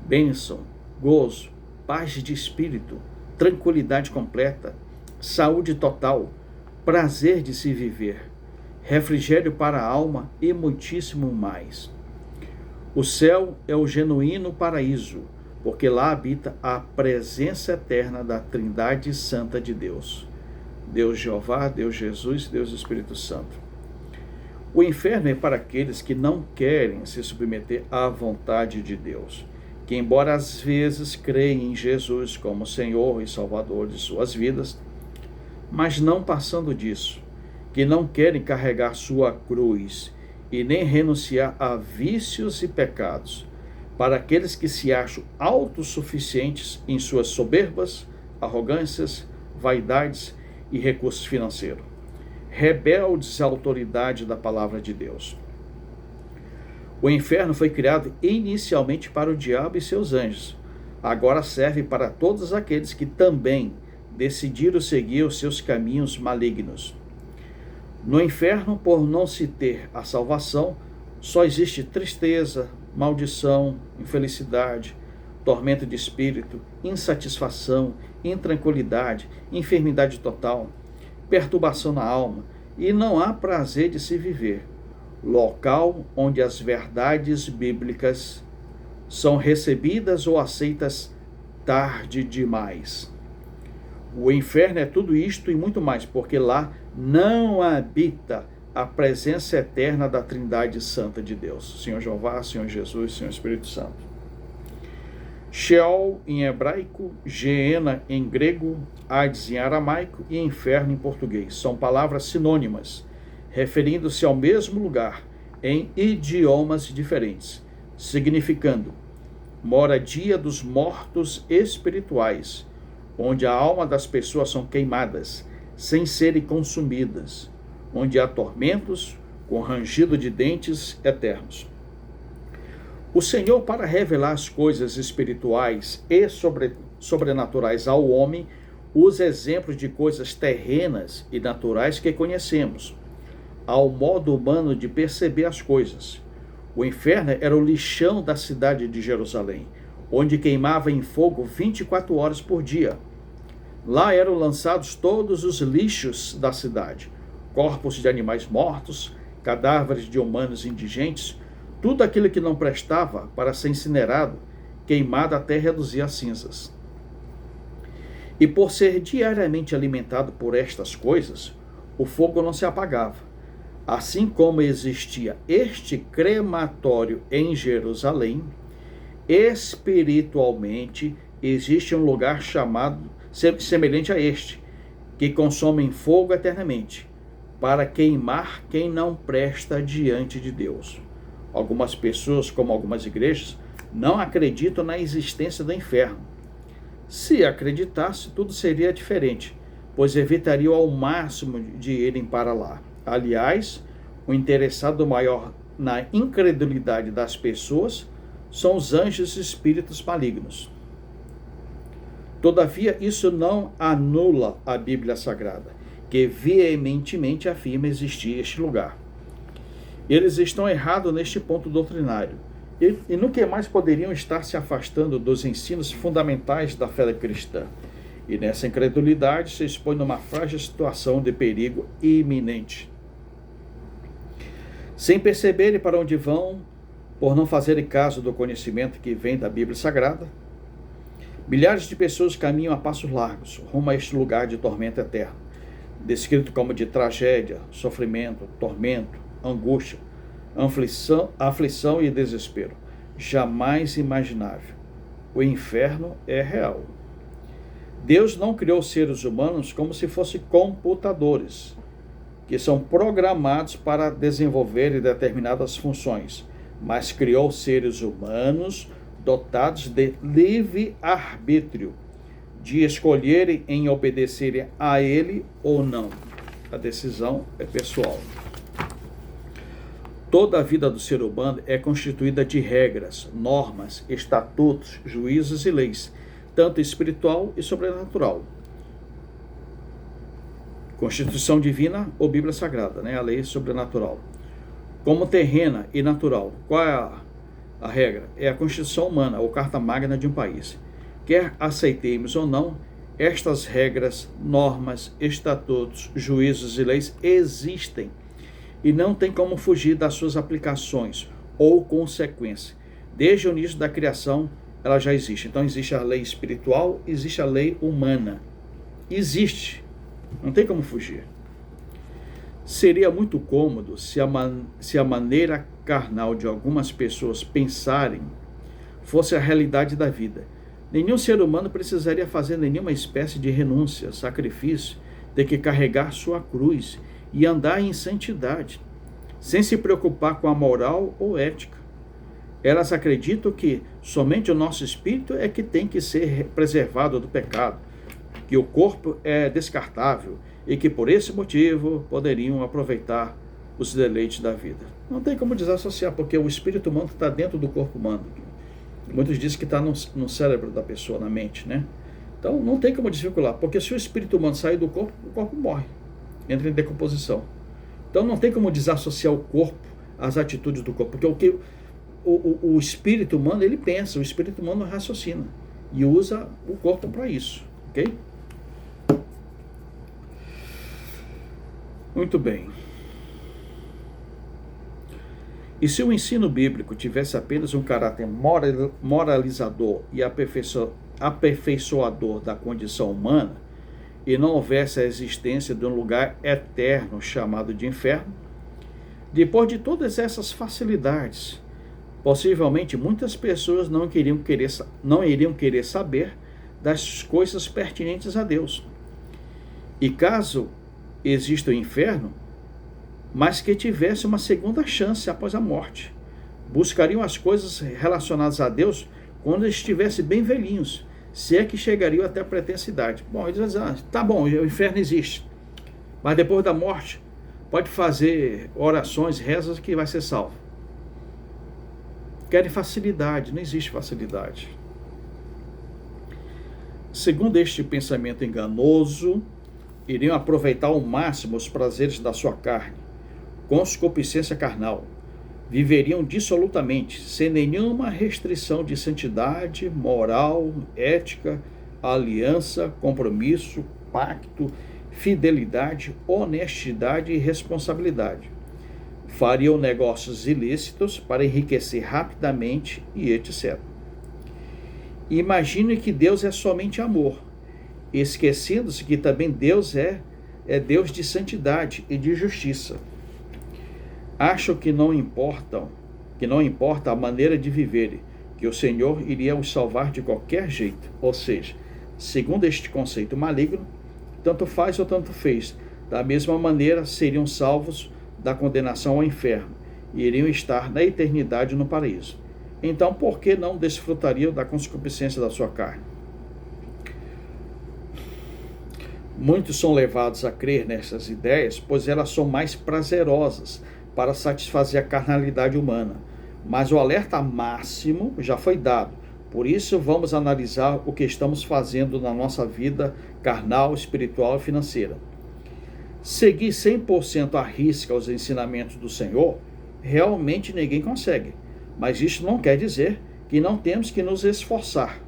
bênção, gozo, paz de espírito, tranquilidade completa, saúde total, prazer de se viver, refrigério para a alma e muitíssimo mais. O céu é o genuíno paraíso, porque lá habita a presença eterna da Trindade Santa de Deus. Deus Jeová, Deus Jesus, Deus Espírito Santo. O inferno é para aqueles que não querem se submeter à vontade de Deus, que embora às vezes creem em Jesus como Senhor e Salvador de suas vidas, mas não passando disso, que não querem carregar sua cruz e nem renunciar a vícios e pecados, para aqueles que se acham autossuficientes em suas soberbas, arrogâncias, vaidades e recursos financeiros, rebeldes à autoridade da palavra de Deus. O inferno foi criado inicialmente para o diabo e seus anjos, agora serve para todos aqueles que também decidiram seguir os seus caminhos malignos. No inferno, por não se ter a salvação, só existe tristeza, maldição, infelicidade, tormento de espírito, insatisfação, intranquilidade, enfermidade total, perturbação na alma, e não há prazer de se viver. Local onde as verdades bíblicas são recebidas ou aceitas tarde demais. O inferno é tudo isto e muito mais, porque lá não habita a presença eterna da Trindade Santa de Deus, Senhor Jeová, Senhor Jesus, Senhor Espírito Santo. Sheol em hebraico, Geena em grego, Hades em aramaico e inferno em português. São palavras sinônimas, referindo-se ao mesmo lugar, em idiomas diferentes, significando moradia dos mortos espirituais, onde a alma das pessoas são queimadas, sem serem consumidas, onde há tormentos, com rangido de dentes eternos. O Senhor, para revelar as coisas espirituais e sobrenaturais ao homem, usa exemplos de coisas terrenas e naturais que conhecemos, ao modo humano de perceber as coisas. O inferno era o lixão da cidade de Jerusalém, onde queimava em fogo 24 horas por dia. Lá eram lançados todos os lixos da cidade, corpos de animais mortos, cadáveres de humanos indigentes, tudo aquilo que não prestava para ser incinerado, queimado até reduzir a cinzas. E por ser diariamente alimentado por estas coisas, o fogo não se apagava. Assim como existia este crematório em Jerusalém, espiritualmente existe um lugar chamado semelhante a este, que consome fogo eternamente, para queimar quem não presta diante de Deus. Algumas pessoas, como algumas igrejas, não acreditam na existência do inferno. Se acreditasse, tudo seria diferente, pois evitariam ao máximo de irem para lá. Aliás, o interessado maior na incredulidade das pessoas são os anjos e espíritos malignos. Todavia, isso não anula a Bíblia Sagrada, que veementemente afirma existir este lugar. Eles estão errados neste ponto doutrinário e no que mais poderiam estar se afastando dos ensinos fundamentais da fé cristã. E nessa incredulidade se expõe numa frágil situação de perigo iminente. Sem perceberem para onde vão, por não fazerem caso do conhecimento que vem da Bíblia Sagrada, milhares de pessoas caminham a passos largos rumo a este lugar de tormento eterno, descrito como de tragédia, sofrimento, tormento, angústia, aflição e desespero, jamais imaginável. O inferno é real. Deus não criou seres humanos como se fossem computadores, que são programados para desenvolver determinadas funções, mas criou seres humanos dotados de livre-arbítrio, de escolherem em obedecerem a Ele ou não. A decisão é pessoal. Toda a vida do ser humano é constituída de regras, normas, estatutos, juízos e leis, tanto espiritual e sobrenatural. Constituição divina ou Bíblia Sagrada, a lei sobrenatural. Como terrena e natural, qual é a regra? É a Constituição humana ou Carta Magna de um país. Quer aceitemos ou não, estas regras, normas, estatutos, juízos e leis existem e não tem como fugir das suas aplicações ou consequências. Desde o início da criação, ela já existe. Então, existe a lei espiritual, existe a lei humana. Existe. Não tem como fugir. Seria muito cômodo se a maneira carnal de algumas pessoas pensarem fosse a realidade da vida. Nenhum ser humano precisaria fazer nenhuma espécie de renúncia, sacrifício, ter que carregar sua cruz e andar em santidade, sem se preocupar com a moral ou ética. Elas acreditam que somente o nosso espírito é que tem que ser preservado do pecado, que o corpo é descartável e que por esse motivo poderiam aproveitar os deleites da vida. Não tem como desassociar, porque o espírito humano está dentro do corpo humano. Muitos dizem que está no cérebro da pessoa, na mente, Então não tem como desvincular, porque se o espírito humano sair do corpo, o corpo morre, entra em decomposição. Então não tem como desassociar o corpo às atitudes do corpo, porque o espírito humano, ele pensa, o espírito humano raciocina e usa o corpo para isso, ok? Muito bem. E se o ensino bíblico tivesse apenas um caráter moralizador e aperfeiçoador da condição humana, e não houvesse a existência de um lugar eterno chamado de inferno, Depois de todas essas facilidades, possivelmente muitas pessoas não iriam querer saber das coisas pertinentes a Deus. E caso exista o inferno, mas que tivesse uma segunda chance após a morte, buscariam as coisas relacionadas a Deus quando estivessem bem velhinhos, se é que chegariam até a pretensa idade. Bom, eles dizem, tá bom, o inferno existe, mas depois da morte pode fazer orações, rezas que vai ser salvo. Querem facilidade, não existe facilidade. Segundo este pensamento enganoso, iriam aproveitar ao máximo os prazeres da sua carne, com concupiscência carnal. Viveriam dissolutamente, sem nenhuma restrição de santidade, moral, ética, aliança, compromisso, pacto, fidelidade, honestidade e responsabilidade. Fariam negócios ilícitos para enriquecer rapidamente e etc. Imagine que Deus é somente amor, esquecendo-se que também Deus é Deus de santidade e de justiça. Acham que não importa a maneira de viverem, que o Senhor iria os salvar de qualquer jeito. Ou seja, segundo este conceito maligno, tanto faz ou tanto fez. Da mesma maneira, seriam salvos da condenação ao inferno e iriam estar na eternidade no paraíso. Então, por que não desfrutariam da concupiscência da sua carne? Muitos são levados a crer nessas ideias, pois elas são mais prazerosas para satisfazer a carnalidade humana. Mas o alerta máximo já foi dado. Por isso, vamos analisar o que estamos fazendo na nossa vida carnal, espiritual e financeira. Seguir 100% à risca os ensinamentos do Senhor, realmente ninguém consegue. Mas isso não quer dizer que não temos que nos esforçar.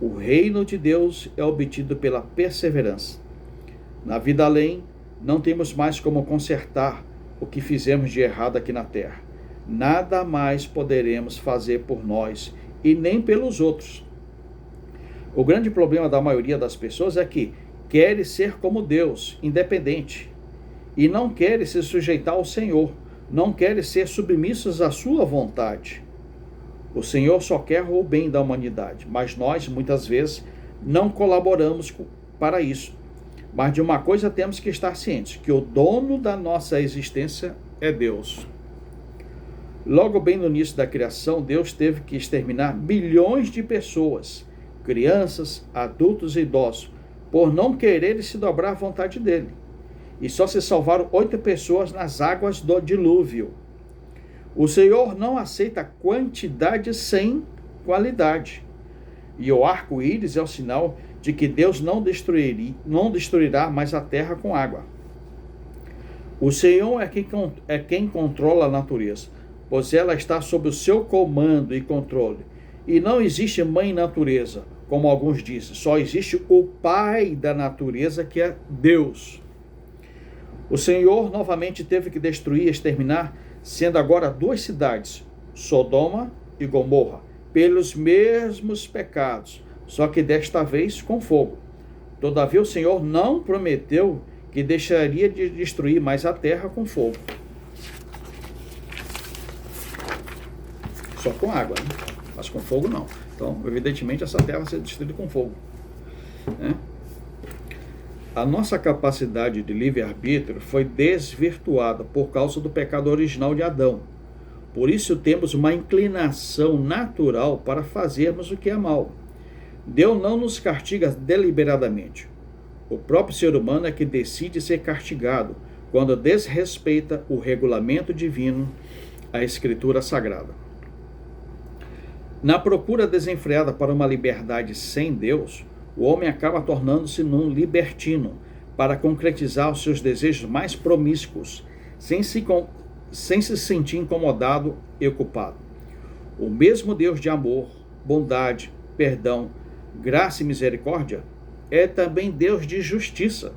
O reino de Deus é obtido pela perseverança. Na vida além, não temos mais como consertar o que fizemos de errado aqui na terra. Nada mais poderemos fazer por nós e nem pelos outros. O grande problema da maioria das pessoas é que querem ser como Deus, independente, e não querem se sujeitar ao Senhor, não querem ser submissos à sua vontade. O Senhor só quer o bem da humanidade, mas nós, muitas vezes, não colaboramos para isso. Mas de uma coisa temos que estar cientes, que o dono da nossa existência é Deus. Logo bem no início da criação, Deus teve que exterminar bilhões de pessoas, crianças, adultos e idosos, por não quererem se dobrar à vontade dele. E só se salvaram 8 pessoas nas águas do dilúvio. O Senhor não aceita quantidade sem qualidade. E o arco-íris é o sinal de que Deus não destruirá mais a terra com água. O Senhor é quem controla a natureza, pois ela está sob o seu comando e controle. E não existe mãe natureza, como alguns dizem. Só existe o pai da natureza, que é Deus. O Senhor novamente teve que destruir e exterminar, sendo agora 2 cidades, Sodoma e Gomorra, pelos mesmos pecados, só que desta vez com fogo. Todavia o Senhor não prometeu que deixaria de destruir mais a terra com fogo. Só com água, né? Mas com fogo não. Então, evidentemente, essa terra vai ser destruída com fogo, né? A nossa capacidade de livre-arbítrio foi desvirtuada por causa do pecado original de Adão. Por isso temos uma inclinação natural para fazermos o que é mal. Deus não nos castiga deliberadamente. O próprio ser humano é que decide ser castigado quando desrespeita o regulamento divino, a Escritura Sagrada. Na procura desenfreada para uma liberdade sem Deus, o homem acaba tornando-se num libertino para concretizar os seus desejos mais promíscuos, sem se sentir incomodado e ocupado. O mesmo Deus de amor, bondade, perdão, graça e misericórdia é também Deus de justiça.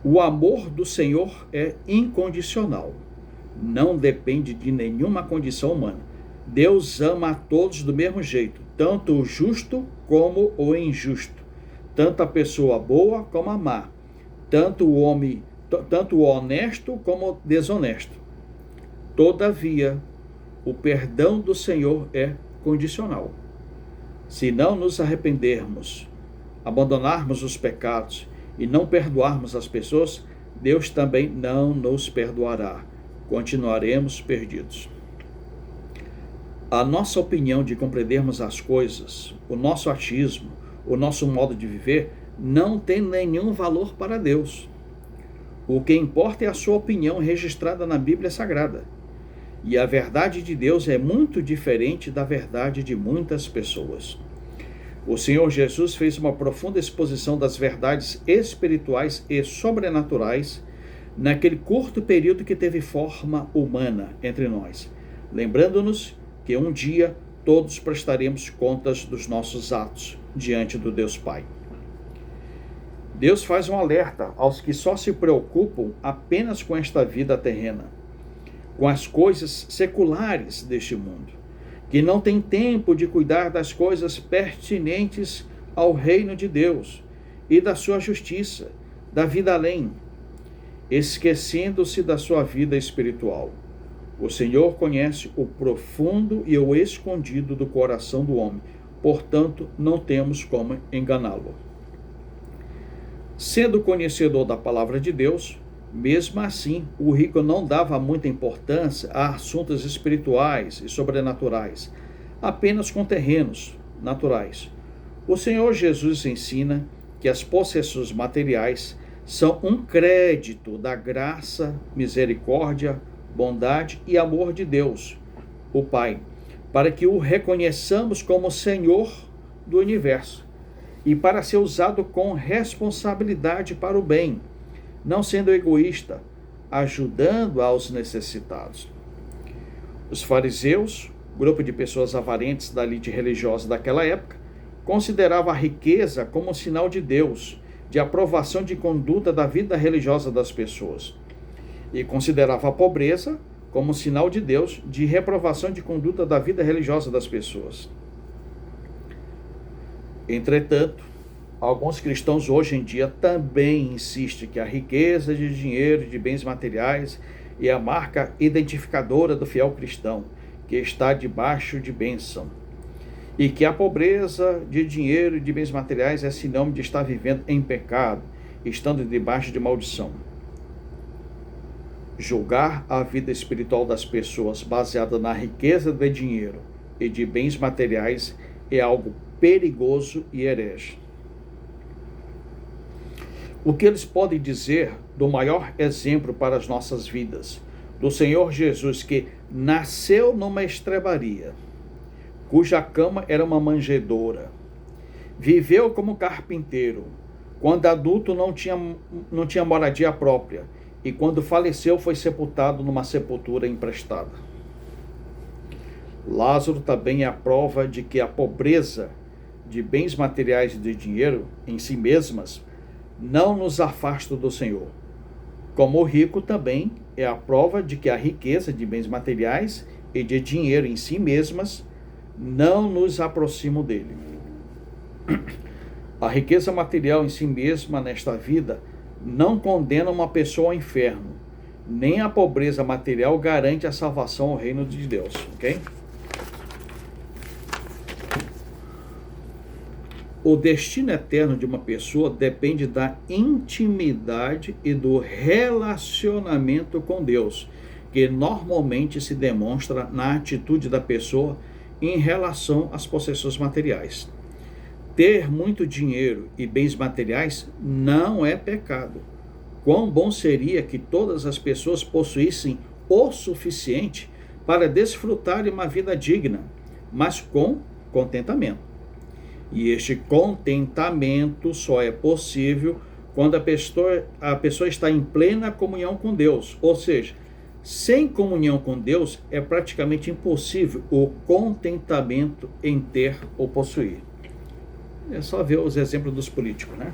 O amor do Senhor é incondicional, não depende de nenhuma condição humana. Deus ama a todos do mesmo jeito, tanto o justo como o injusto, tanto a pessoa boa como a má, tanto o homem tanto o honesto como o desonesto. Todavia, o perdão do Senhor é condicional. Se não nos arrependermos, abandonarmos os pecados e não perdoarmos as pessoas, Deus também não nos perdoará. Continuaremos perdidos. A nossa opinião de compreendermos as coisas, o nosso achismo, o nosso modo de viver, não tem nenhum valor para Deus. O que importa é a sua opinião registrada na Bíblia Sagrada. E a verdade de Deus é muito diferente da verdade de muitas pessoas. O Senhor Jesus fez uma profunda exposição das verdades espirituais e sobrenaturais naquele curto período que teve forma humana entre nós, lembrando-nos que um dia todos prestaremos contas dos nossos atos diante do Deus Pai. Deus faz um alerta aos que só se preocupam apenas com esta vida terrena, com as coisas seculares deste mundo, que não têm tempo de cuidar das coisas pertinentes ao reino de Deus e da sua justiça, da vida além, esquecendo-se da sua vida espiritual. O Senhor conhece o profundo e o escondido do coração do homem, portanto, não temos como enganá-lo. Sendo conhecedor da palavra de Deus, mesmo assim, o rico não dava muita importância a assuntos espirituais e sobrenaturais, apenas com terrenos naturais. O Senhor Jesus ensina que as possessões materiais são um crédito da graça, misericórdia, bondade e amor de Deus, o Pai, para que o reconheçamos como Senhor do universo e para ser usado com responsabilidade para o bem, não sendo egoísta, ajudando aos necessitados. Os fariseus, grupo de pessoas avarentes da elite religiosa daquela época, consideravam a riqueza como um sinal de Deus, de aprovação de conduta da vida religiosa das pessoas, e considerava a pobreza como um sinal de Deus, de reprovação de conduta da vida religiosa das pessoas. Entretanto, alguns cristãos hoje em dia também insistem que a riqueza de dinheiro e de bens materiais é a marca identificadora do fiel cristão, que está debaixo de bênção, e que a pobreza de dinheiro e de bens materiais é sinônimo de estar vivendo em pecado, estando debaixo de maldição. Julgar a vida espiritual das pessoas baseada na riqueza de dinheiro e de bens materiais é algo perigoso e herege. O que eles podem dizer do maior exemplo para as nossas vidas, do Senhor Jesus, que nasceu numa estrebaria, cuja cama era uma manjedoura, viveu como carpinteiro, quando adulto não tinha moradia própria, e quando faleceu foi sepultado numa sepultura emprestada. Lázaro também é a prova de que a pobreza de bens materiais e de dinheiro em si mesmas não nos afasta do Senhor. Como o rico também é a prova de que a riqueza de bens materiais e de dinheiro em si mesmas não nos aproximam dele. A riqueza material em si mesma nesta vida não condena uma pessoa ao inferno, nem a pobreza material garante a salvação ao reino de Deus, ok? O destino eterno de uma pessoa depende da intimidade e do relacionamento com Deus, que normalmente se demonstra na atitude da pessoa em relação às possessões materiais. Ter muito dinheiro e bens materiais não é pecado. Quão bom seria que todas as pessoas possuíssem o suficiente para desfrutarem uma vida digna, mas com contentamento. E este contentamento só é possível quando a pessoa está em plena comunhão com Deus. Ou seja, sem comunhão com Deus é praticamente impossível o contentamento em ter ou possuir. É só ver os exemplos dos políticos, né?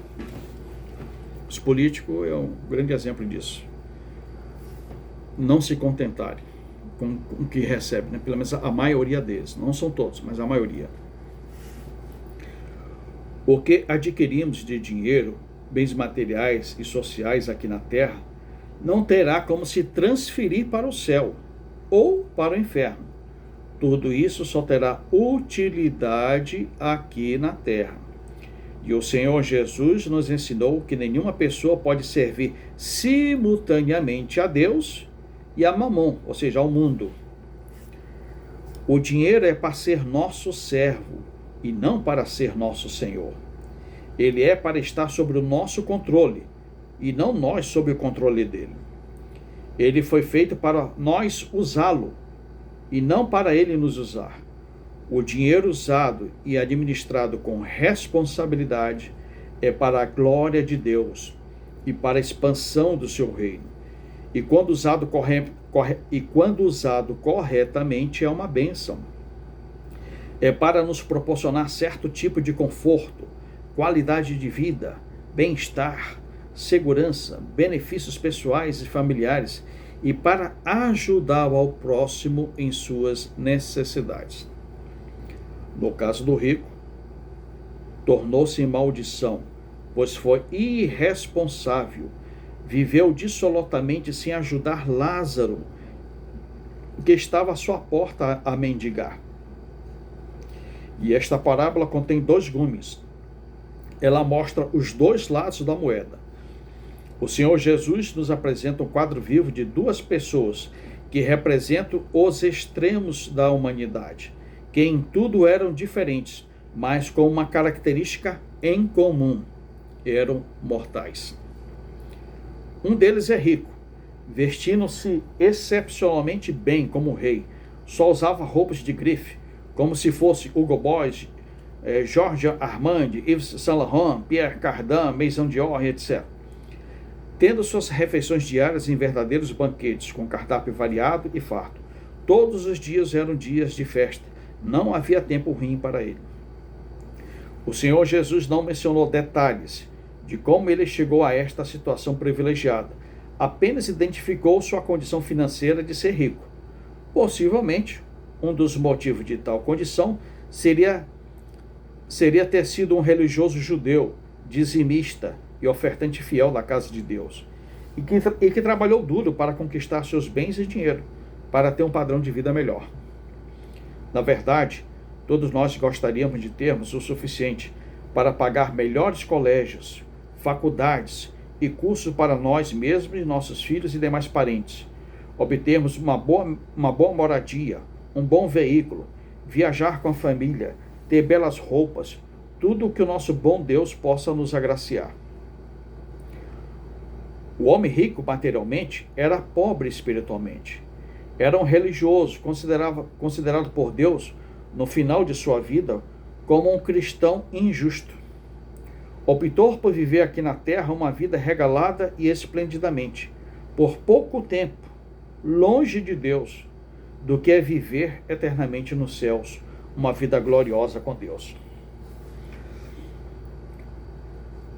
Os políticos é um grande exemplo disso. Não se contentarem com o que recebem, né? Pelo menos a maioria deles. Não são todos, mas a maioria. O que adquirimos de dinheiro, bens materiais e sociais aqui na Terra não terá como se transferir para o céu ou para o inferno. Tudo isso só terá utilidade aqui na terra. E o Senhor Jesus nos ensinou que nenhuma pessoa pode servir simultaneamente a Deus e a Mamon, ou seja, ao mundo. O dinheiro é para ser nosso servo e não para ser nosso Senhor. Ele é para estar sob o nosso controle e não nós sob o controle dele. Ele foi feito para nós usá-lo e não para ele nos usar. O dinheiro usado e administrado com responsabilidade é para a glória de Deus e para a expansão do seu reino. E quando usado corretamente é uma bênção. É para nos proporcionar certo tipo de conforto, qualidade de vida, bem-estar, segurança, benefícios pessoais e familiares e para ajudar ao próximo em suas necessidades. No caso do rico, tornou-se em maldição, pois foi irresponsável, viveu dissolutamente sem ajudar Lázaro, que estava à sua porta a mendigar. E esta parábola contém 2 gumes. Ela mostra os 2 lados da moeda. O Senhor Jesus nos apresenta um quadro vivo de 2 pessoas que representam os extremos da humanidade, que em tudo eram diferentes, mas com uma característica em comum: eram mortais. Um deles é rico, vestindo-se excepcionalmente bem como rei, só usava roupas de grife, como se fosse Hugo Boss, Giorgio Armani, Yves Saint Laurent, Pierre Cardin, Maison Dior, etc. Tendo suas refeições diárias em verdadeiros banquetes, com cardápio variado e farto. Todos os dias eram dias de festa, não havia tempo ruim para ele. O Senhor Jesus não mencionou detalhes de como ele chegou a esta situação privilegiada, apenas identificou sua condição financeira de ser rico. Possivelmente, um dos motivos de tal condição seria ter sido um religioso judeu, dizimista e ofertante fiel da casa de Deus, e que trabalhou duro para conquistar seus bens e dinheiro, para ter um padrão de vida melhor. Na verdade, todos nós gostaríamos de termos o suficiente para pagar melhores colégios, faculdades e cursos para nós mesmos e nossos filhos e demais parentes, obtermos uma boa moradia, um bom veículo, viajar com a família, ter belas roupas, tudo o que o nosso bom Deus possa nos agraciar. O homem rico materialmente era pobre espiritualmente. Era um religioso, considerado por Deus, no final de sua vida, como um cristão injusto. Optou por viver aqui na terra uma vida regalada e esplendidamente, por pouco tempo, longe de Deus, do que é viver eternamente nos céus, uma vida gloriosa com Deus.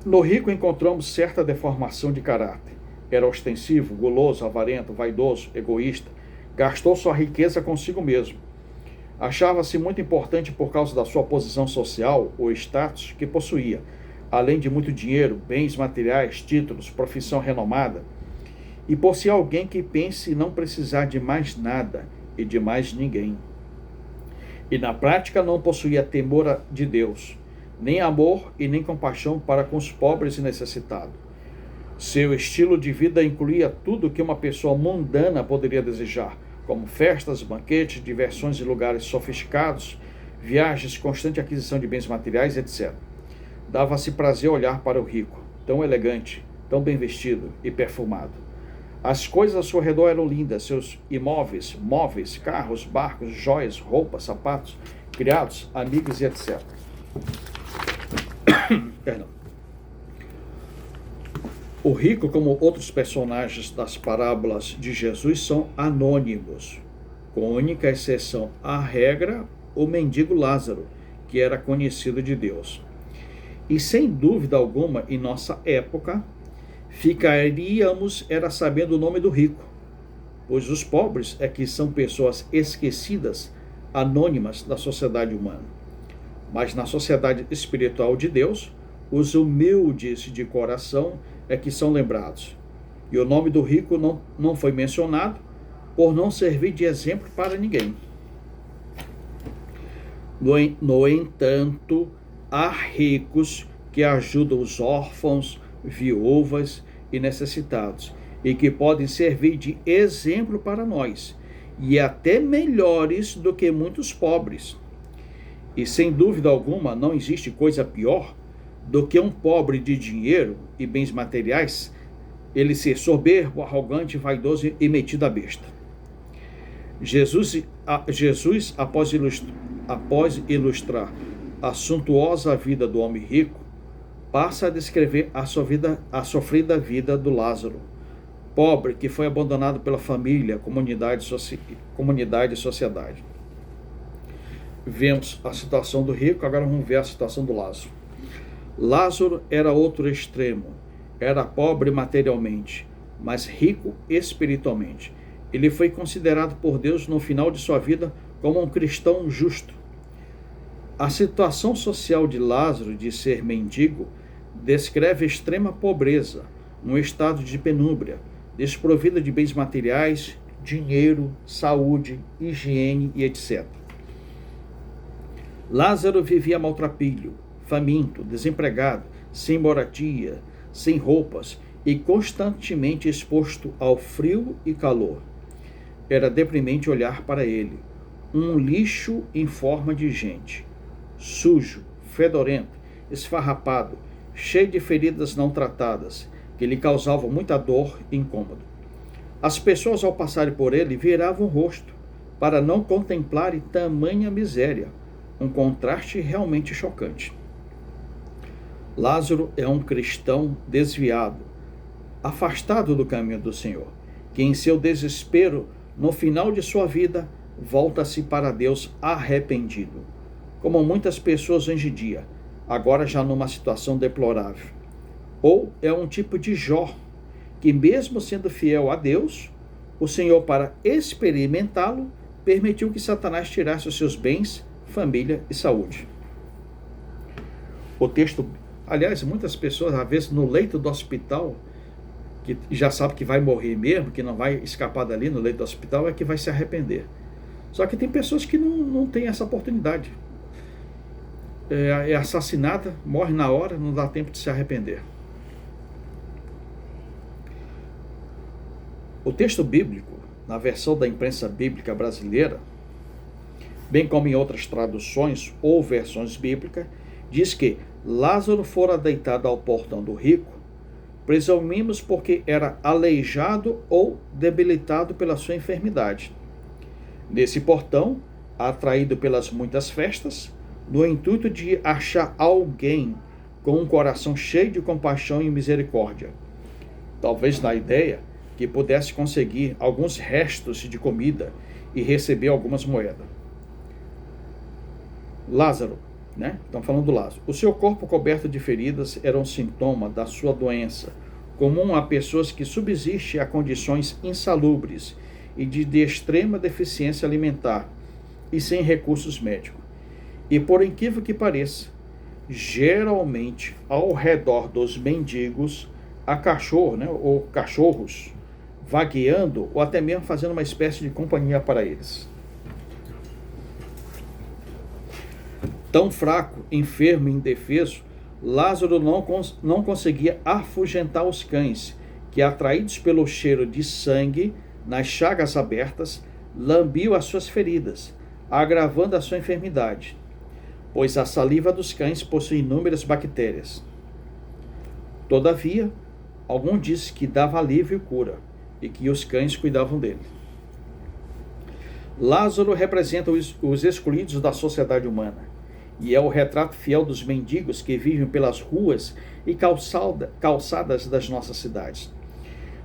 No rico encontramos certa deformação de caráter. Era ostensivo, guloso, avarento, vaidoso, egoísta. Gastou sua riqueza consigo mesmo. Achava-se muito importante por causa da sua posição social ou status que possuía, além de muito dinheiro, bens materiais, títulos, profissão renomada. E por ser alguém que pense não precisar de mais nada e de mais ninguém. E na prática não possuía temor de Deus, nem amor e nem compaixão para com os pobres e necessitados. Seu estilo de vida incluía tudo que uma pessoa mundana poderia desejar, como festas, banquetes, diversões em lugares sofisticados, viagens, constante aquisição de bens materiais, etc. Dava-se prazer olhar para o rico, tão elegante, tão bem vestido e perfumado. As coisas ao seu redor eram lindas, seus imóveis, móveis, carros, barcos, joias, roupas, sapatos, criados, amigos e etc. Perdão. O rico, como outros personagens das parábolas de Jesus, são anônimos, com única exceção à regra, o mendigo Lázaro, que era conhecido de Deus. E sem dúvida alguma, em nossa época, ficaríamos sabendo o nome do rico, pois os pobres é que são pessoas esquecidas, anônimas da sociedade humana. Mas na sociedade espiritual de Deus, os humildes de coração é que são lembrados. E o nome do rico não foi mencionado por não servir de exemplo para ninguém. No entanto, há ricos que ajudam os órfãos, viúvas e necessitados, e que podem servir de exemplo para nós, e até melhores do que muitos pobres. E sem dúvida alguma, não existe coisa pior do que um pobre de dinheiro e bens materiais, ele ser soberbo, arrogante, vaidoso e metido à besta. Jesus, após ilustrar a suntuosa vida do homem rico, passa a descrever a sofrida vida do Lázaro, pobre que foi abandonado pela família, comunidade e sociedade. Vemos a situação do rico, agora vamos ver a situação do Lázaro. Lázaro era outro extremo, era pobre materialmente, mas rico espiritualmente. Ele foi considerado por Deus no final de sua vida como um cristão justo. A situação social de Lázaro, de ser mendigo, descreve extrema pobreza, um estado de penúria, desprovida de bens materiais, dinheiro, saúde, higiene e etc. Lázaro vivia maltrapilho, faminto, desempregado, sem moradia, sem roupas e constantemente exposto ao frio e calor. Era deprimente olhar para ele, um lixo em forma de gente, sujo, fedorento, esfarrapado, cheio de feridas não tratadas, que lhe causavam muita dor e incômodo. As pessoas, ao passarem por ele, viravam o rosto, para não contemplarem tamanha miséria, um contraste realmente chocante. Lázaro é um cristão desviado, afastado do caminho do Senhor, que em seu desespero, no final de sua vida, volta-se para Deus arrependido, como muitas pessoas hoje em dia, agora já numa situação deplorável. Ou é um tipo de Jó, que mesmo sendo fiel a Deus, o Senhor, para experimentá-lo, permitiu que Satanás tirasse os seus bens, família e saúde. O texto, aliás, muitas pessoas, às vezes, no leito do hospital, que já sabe que vai morrer mesmo, que não vai escapar dali no leito do hospital, é que vai se arrepender. Só que tem pessoas que não têm essa oportunidade. É assassinada, morre na hora, não dá tempo de se arrepender. O texto bíblico, na versão da imprensa bíblica brasileira, bem como em outras traduções ou versões bíblicas, diz que Lázaro fora deitado ao portão do rico, presumimos porque era aleijado ou debilitado pela sua enfermidade. Nesse portão, atraído pelas muitas festas, no intuito de achar alguém com um coração cheio de compaixão e misericórdia, talvez na ideia que pudesse conseguir alguns restos de comida e receber algumas moedas. Lázaro, Estamos falando do Lázaro. O seu corpo coberto de feridas era um sintoma da sua doença, comum a pessoas que subsistem a condições insalubres e de extrema deficiência alimentar e sem recursos médicos. E por incrível que pareça, geralmente ao redor dos mendigos há ou cachorros vagueando ou até mesmo fazendo uma espécie de companhia para eles. Tão fraco, enfermo e indefeso, Lázaro não conseguia afugentar os cães, que, atraídos pelo cheiro de sangue nas chagas abertas, lambiam as suas feridas, agravando a sua enfermidade, pois a saliva dos cães possui inúmeras bactérias. Todavia, algum disse que dava alívio e cura, e que os cães cuidavam dele. Lázaro representa os excluídos da sociedade humana, e é o retrato fiel dos mendigos que vivem pelas ruas e calçadas das nossas cidades,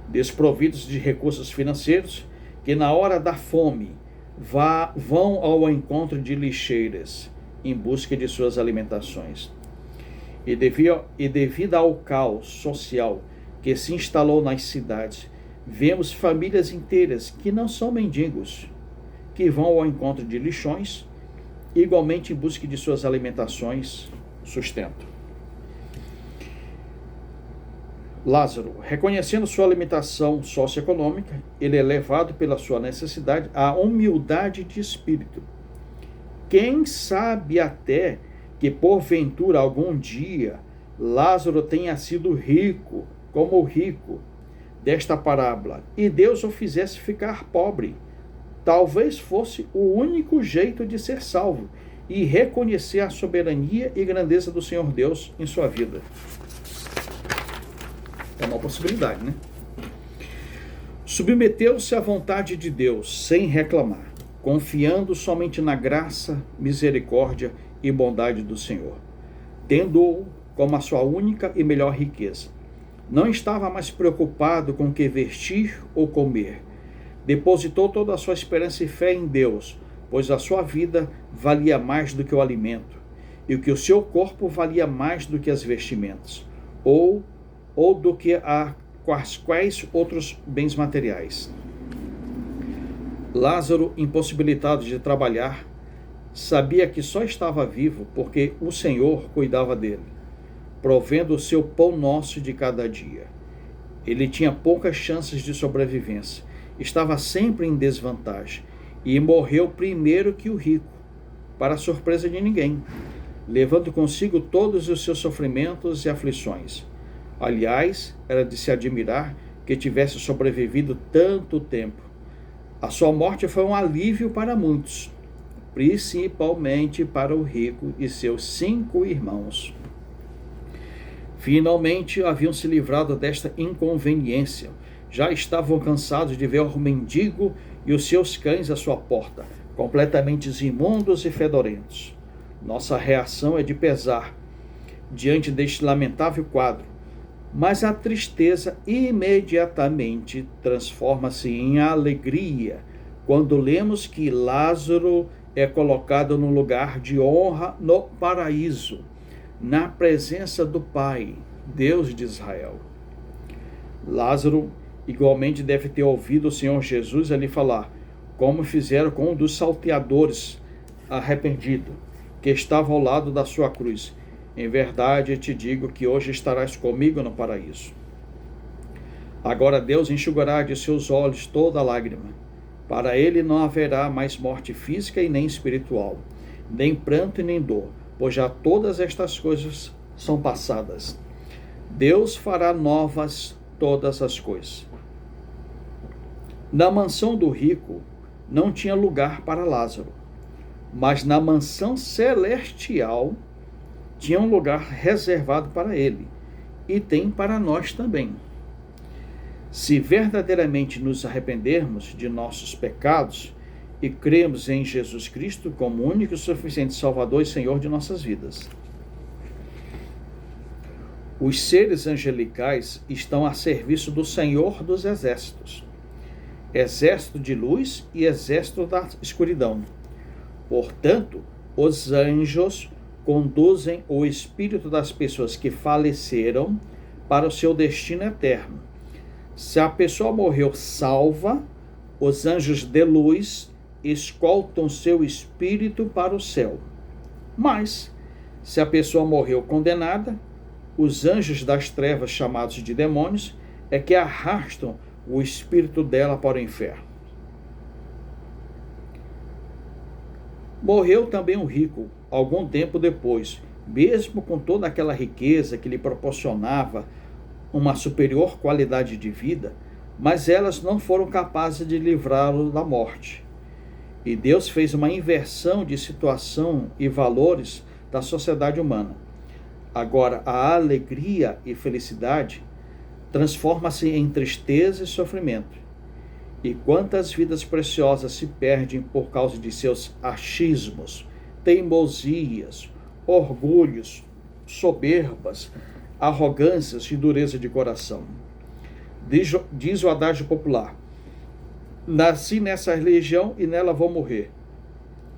desprovidos de recursos financeiros, que na hora da fome vão ao encontro de lixeiras em busca de suas alimentações. E devido ao caos social que se instalou nas cidades, vemos famílias inteiras que não são mendigos, que vão ao encontro de lixões, igualmente em busca de suas alimentações, sustento. Lázaro, reconhecendo sua limitação socioeconômica, ele é levado pela sua necessidade à humildade de espírito. Quem sabe até que, porventura, algum dia, Lázaro tenha sido rico, como o rico desta parábola, e Deus o fizesse ficar pobre. Talvez fosse o único jeito de ser salvo e reconhecer a soberania e grandeza do Senhor Deus em sua vida. É uma possibilidade, né? Submeteu-se à vontade de Deus sem reclamar, confiando somente na graça, misericórdia e bondade do Senhor, tendo-o como a sua única e melhor riqueza. Não estava mais preocupado com o que vestir ou comer. Depositou toda a sua esperança e fé em Deus, pois a sua vida valia mais do que o alimento, e que o seu corpo valia mais do que as vestimentas, ou do que quaisquais outros bens materiais. Lázaro, impossibilitado de trabalhar, sabia que só estava vivo porque o Senhor cuidava dele, provendo o seu pão nosso de cada dia. Ele tinha poucas chances de sobrevivência, estava sempre em desvantagem e morreu primeiro que o rico, para a surpresa de ninguém, levando consigo todos os seus sofrimentos e aflições. Aliás, era de se admirar que tivesse sobrevivido tanto tempo. A sua morte foi um alívio para muitos, principalmente para o rico e seus 5 irmãos. Finalmente haviam se livrado desta inconveniência. Já estavam cansados de ver o mendigo e os seus cães à sua porta, completamente imundos e fedorentos. Nossa reação é de pesar diante deste lamentável quadro, mas a tristeza imediatamente transforma-se em alegria quando lemos que Lázaro é colocado no lugar de honra no paraíso, na presença do Pai, Deus de Israel. Lázaro igualmente deve ter ouvido o Senhor Jesus ali falar, como fizeram com um dos salteadores arrependido, que estava ao lado da sua cruz. Em verdade, eu te digo que hoje estarás comigo no paraíso. Agora Deus enxugará de seus olhos toda lágrima. Para ele não haverá mais morte física e nem espiritual, nem pranto e nem dor, pois já todas estas coisas são passadas. Deus fará novas todas as coisas. Na mansão do rico não tinha lugar para Lázaro, mas na mansão celestial tinha um lugar reservado para ele, e tem para nós também. Se verdadeiramente nos arrependermos de nossos pecados e cremos em Jesus Cristo como único e suficiente Salvador e Senhor de nossas vidas. Os seres angelicais estão a serviço do Senhor dos exércitos, exército de luz e exército da escuridão. Portanto, os anjos conduzem o espírito das pessoas que faleceram para o seu destino eterno. Se a pessoa morreu salva, os anjos de luz escoltam seu espírito para o céu. Mas, se a pessoa morreu condenada, os anjos das trevas, chamados de demônios, é que arrastam o espírito dela para o inferno. Morreu também o rico, algum tempo depois, mesmo com toda aquela riqueza que lhe proporcionava uma superior qualidade de vida, mas elas não foram capazes de livrá-lo da morte. E Deus fez uma inversão de situação e valores da sociedade humana. Agora, a alegria e felicidade transforma-se em tristeza e sofrimento. E quantas vidas preciosas se perdem por causa de seus achismos, teimosias, orgulhos, soberbas, arrogâncias e dureza de coração. Diz o adágio popular: nasci nessa religião e nela vou morrer.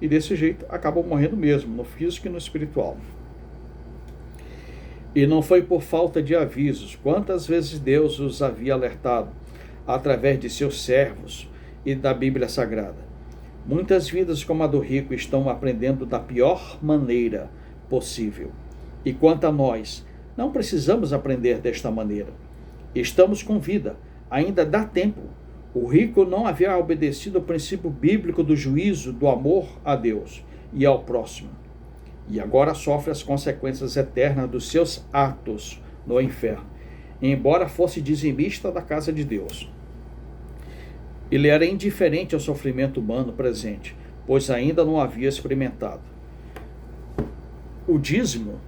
E desse jeito acabam morrendo mesmo, no físico e no espiritual. E não foi por falta de avisos. Quantas vezes Deus os havia alertado através de seus servos e da Bíblia Sagrada. Muitas vidas como a do rico estão aprendendo da pior maneira possível. E quanto a nós, não precisamos aprender desta maneira. Estamos com vida, ainda dá tempo. O rico não havia obedecido ao princípio bíblico do juízo, do amor a Deus e ao próximo, e agora sofre as consequências eternas dos seus atos no inferno, embora fosse dizimista da casa de Deus. Ele era indiferente ao sofrimento humano presente, pois ainda não havia experimentado. O dízimo,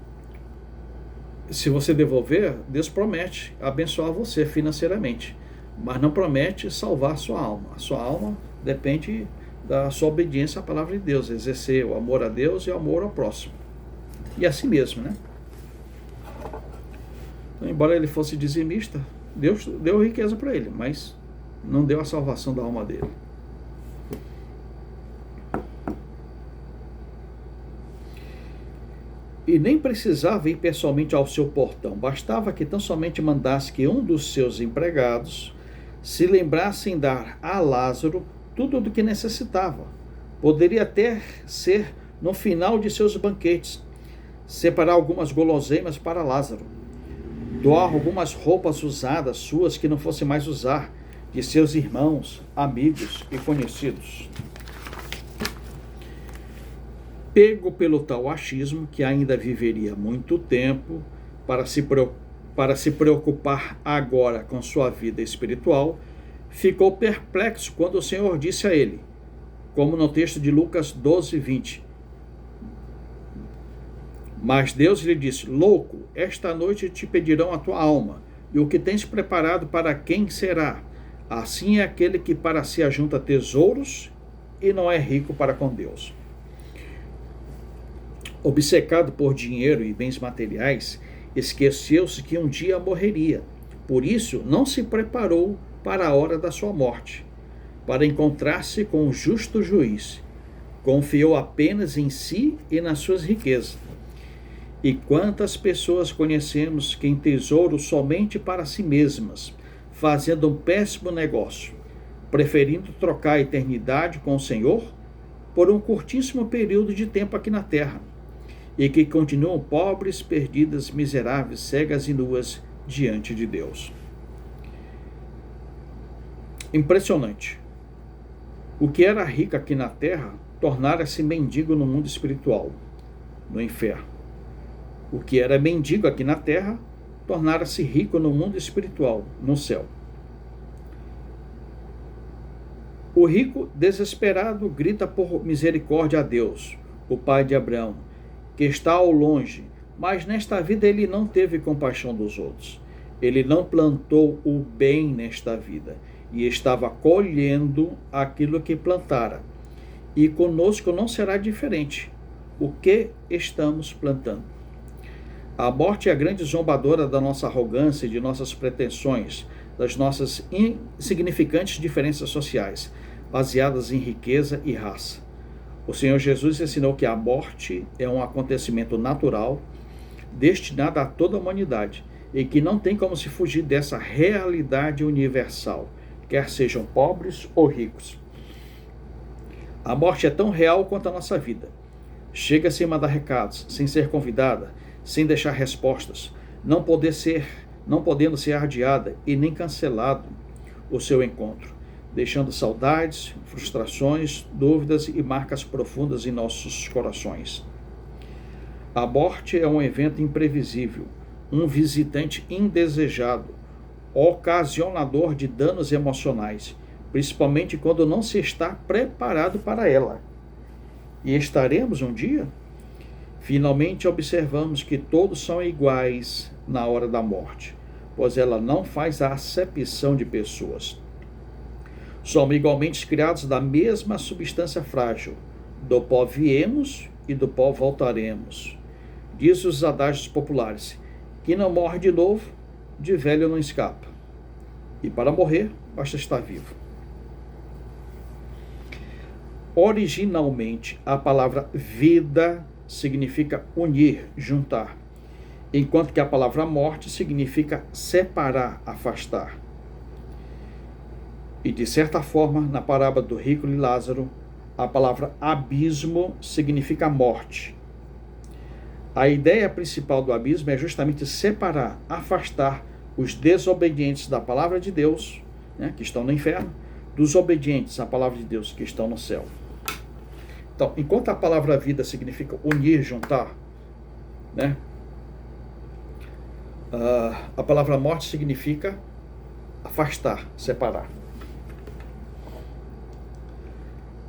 se você devolver, Deus promete abençoar você financeiramente, mas não promete salvar a sua alma. A sua alma depende da sua obediência à palavra de Deus, exercer o amor a Deus e o amor ao próximo. E assim mesmo, né? Então, embora ele fosse dizimista, Deus deu riqueza para ele, mas não deu a salvação da alma dele. E nem precisava ir pessoalmente ao seu portão, bastava que tão somente mandasse que um dos seus empregados se lembrasse em dar a Lázaro tudo do que necessitava. Poderia até ser no final de seus banquetes, separar algumas guloseimas para Lázaro, doar algumas roupas usadas suas que não fosse mais usar, de seus irmãos, amigos e conhecidos. Pego pelo tal achismo, que ainda viveria muito tempo para se preocupar agora com sua vida espiritual, ficou perplexo quando o Senhor disse a ele, como no texto de Lucas 12, 20. Mas Deus lhe disse: louco, esta noite te pedirão a tua alma, e o que tens preparado para quem será? Assim é aquele que para si ajunta tesouros e não é rico para com Deus. Obcecado por dinheiro e bens materiais, esqueceu-se que um dia morreria. Por isso, não se preparou para a hora da sua morte, para encontrar-se com o justo juiz. Confiou apenas em si e nas suas riquezas. E quantas pessoas conhecemos que entesouram somente para si mesmas, fazendo um péssimo negócio, preferindo trocar a eternidade com o Senhor por um curtíssimo período de tempo aqui na terra, e que continuam pobres, perdidas, miseráveis, cegas e nuas diante de Deus. Impressionante. O que era rico aqui na terra tornara-se mendigo no mundo espiritual, no inferno. O que era mendigo aqui na terra tornara-se rico no mundo espiritual, no céu. O rico, desesperado, grita por misericórdia a Deus, o pai de Abraão, que está ao longe, mas nesta vida ele não teve compaixão dos outros. Ele não plantou o bem nesta vida e estava colhendo aquilo que plantara. E conosco não será diferente. O que estamos plantando? A morte é a grande zombadora da nossa arrogância e de nossas pretensões, das nossas insignificantes diferenças sociais, baseadas em riqueza e raça. O Senhor Jesus ensinou que a morte é um acontecimento natural, destinado a toda a humanidade, e que não tem como se fugir dessa realidade universal, quer sejam pobres ou ricos. A morte é tão real quanto a nossa vida. Chega sem mandar recados, sem ser convidada, sem deixar respostas, não podendo ser adiada e nem cancelado o seu encontro, deixando saudades, frustrações, dúvidas e marcas profundas em nossos corações. A morte é um evento imprevisível, um visitante indesejado, ocasionador de danos emocionais, principalmente quando não se está preparado para ela. E estaremos um dia? Finalmente observamos que todos são iguais na hora da morte, pois ela não faz a acepção de pessoas. Somos igualmente criados da mesma substância frágil. Do pó viemos e do pó voltaremos. Diz os adágios populares: que não morre de novo, de velho não escapa. E para morrer, basta estar vivo. Originalmente, a palavra vida significa unir, juntar, enquanto que a palavra morte significa separar, afastar. E de certa forma, na parábola do rico e Lázaro, a palavra abismo significa morte. A ideia principal do abismo é justamente separar, afastar os desobedientes da palavra de Deus, né, que estão no inferno, dos obedientes à palavra de Deus, que estão no céu. Então, enquanto a palavra vida significa unir, juntar, né, a palavra morte significa afastar, separar.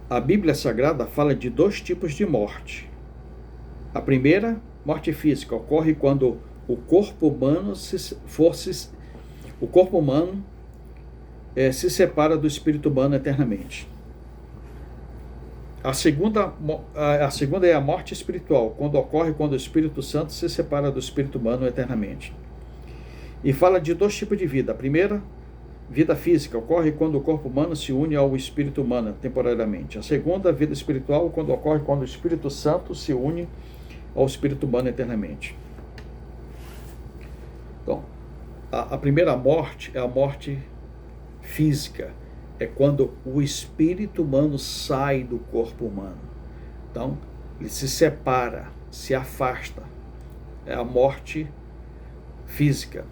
A Bíblia Sagrada fala de 2 tipos de morte. A primeira, morte física, ocorre quando o corpo humano se separa do espírito humano eternamente. A segunda é a morte espiritual, quando o Espírito Santo se separa do espírito humano eternamente. E fala de 2 tipos de vida. A primeira, vida física, ocorre quando o corpo humano se une ao espírito humano temporariamente. A segunda, vida espiritual, ocorre quando o Espírito Santo se une ao espírito humano eternamente. Então, a primeira morte é a morte física. É quando o espírito humano sai do corpo humano. Então, ele se separa, se afasta. É a morte física.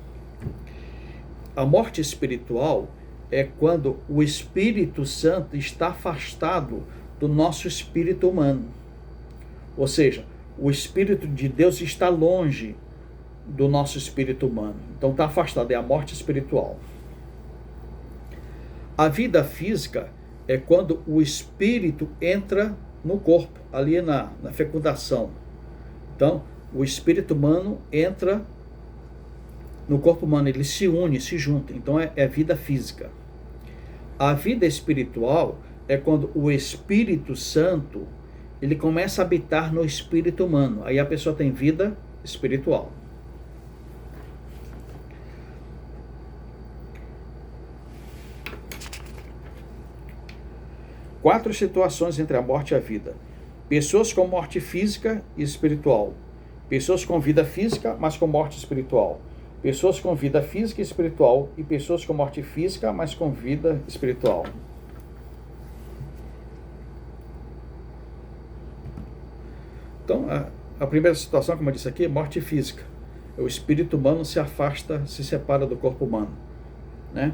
A morte espiritual é quando o Espírito Santo está afastado do nosso espírito humano. Ou seja, o Espírito de Deus está longe do nosso espírito humano. Então está afastado, é a morte espiritual. A vida física é quando o espírito entra no corpo, ali na fecundação. Então, o espírito humano entra no corpo humano, ele se une, se junta. Então é vida física. A vida espiritual é quando o Espírito Santo ele começa a habitar no espírito humano. Aí a pessoa tem vida espiritual. Quatro situações entre a morte e a vida. Pessoas com morte física e espiritual. Pessoas com vida física, mas com morte espiritual. Pessoas com vida física e espiritual. E pessoas com morte física, mas com vida espiritual. Então, a primeira situação, como eu disse aqui, é morte física. O espírito humano se afasta, se separa do corpo humano, né?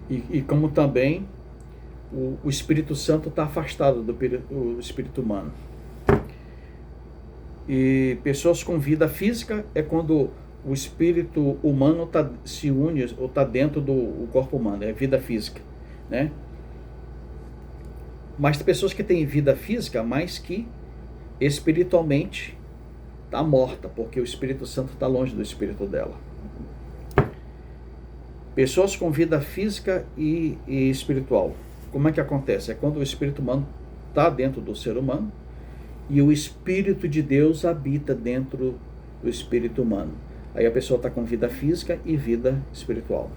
E como também o Espírito Santo está afastado do espírito humano. E pessoas com vida física é quando o espírito humano se une ou está dentro do corpo humano, é vida física, né? Mas tem pessoas que têm vida física, mas que espiritualmente está morta, porque o Espírito Santo está longe do espírito dela. Pessoas com vida física e espiritual. Como é que acontece? É quando o espírito humano está dentro do ser humano e o Espírito de Deus habita dentro do espírito humano. Aí a pessoa está com vida física e vida espiritual.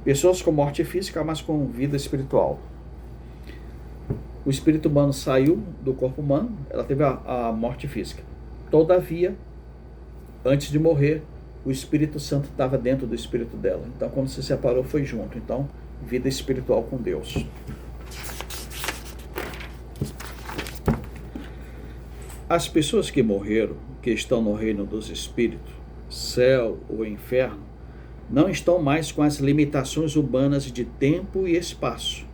Pessoas com morte física, mas com vida espiritual. O espírito humano saiu do corpo humano, ela teve a morte física. Todavia, antes de morrer, o Espírito Santo estava dentro do espírito dela. Então, quando se separou, foi junto. Então, vida espiritual com Deus. As pessoas que morreram, que estão no reino dos espíritos, céu ou inferno, não estão mais com as limitações humanas de tempo e espaço,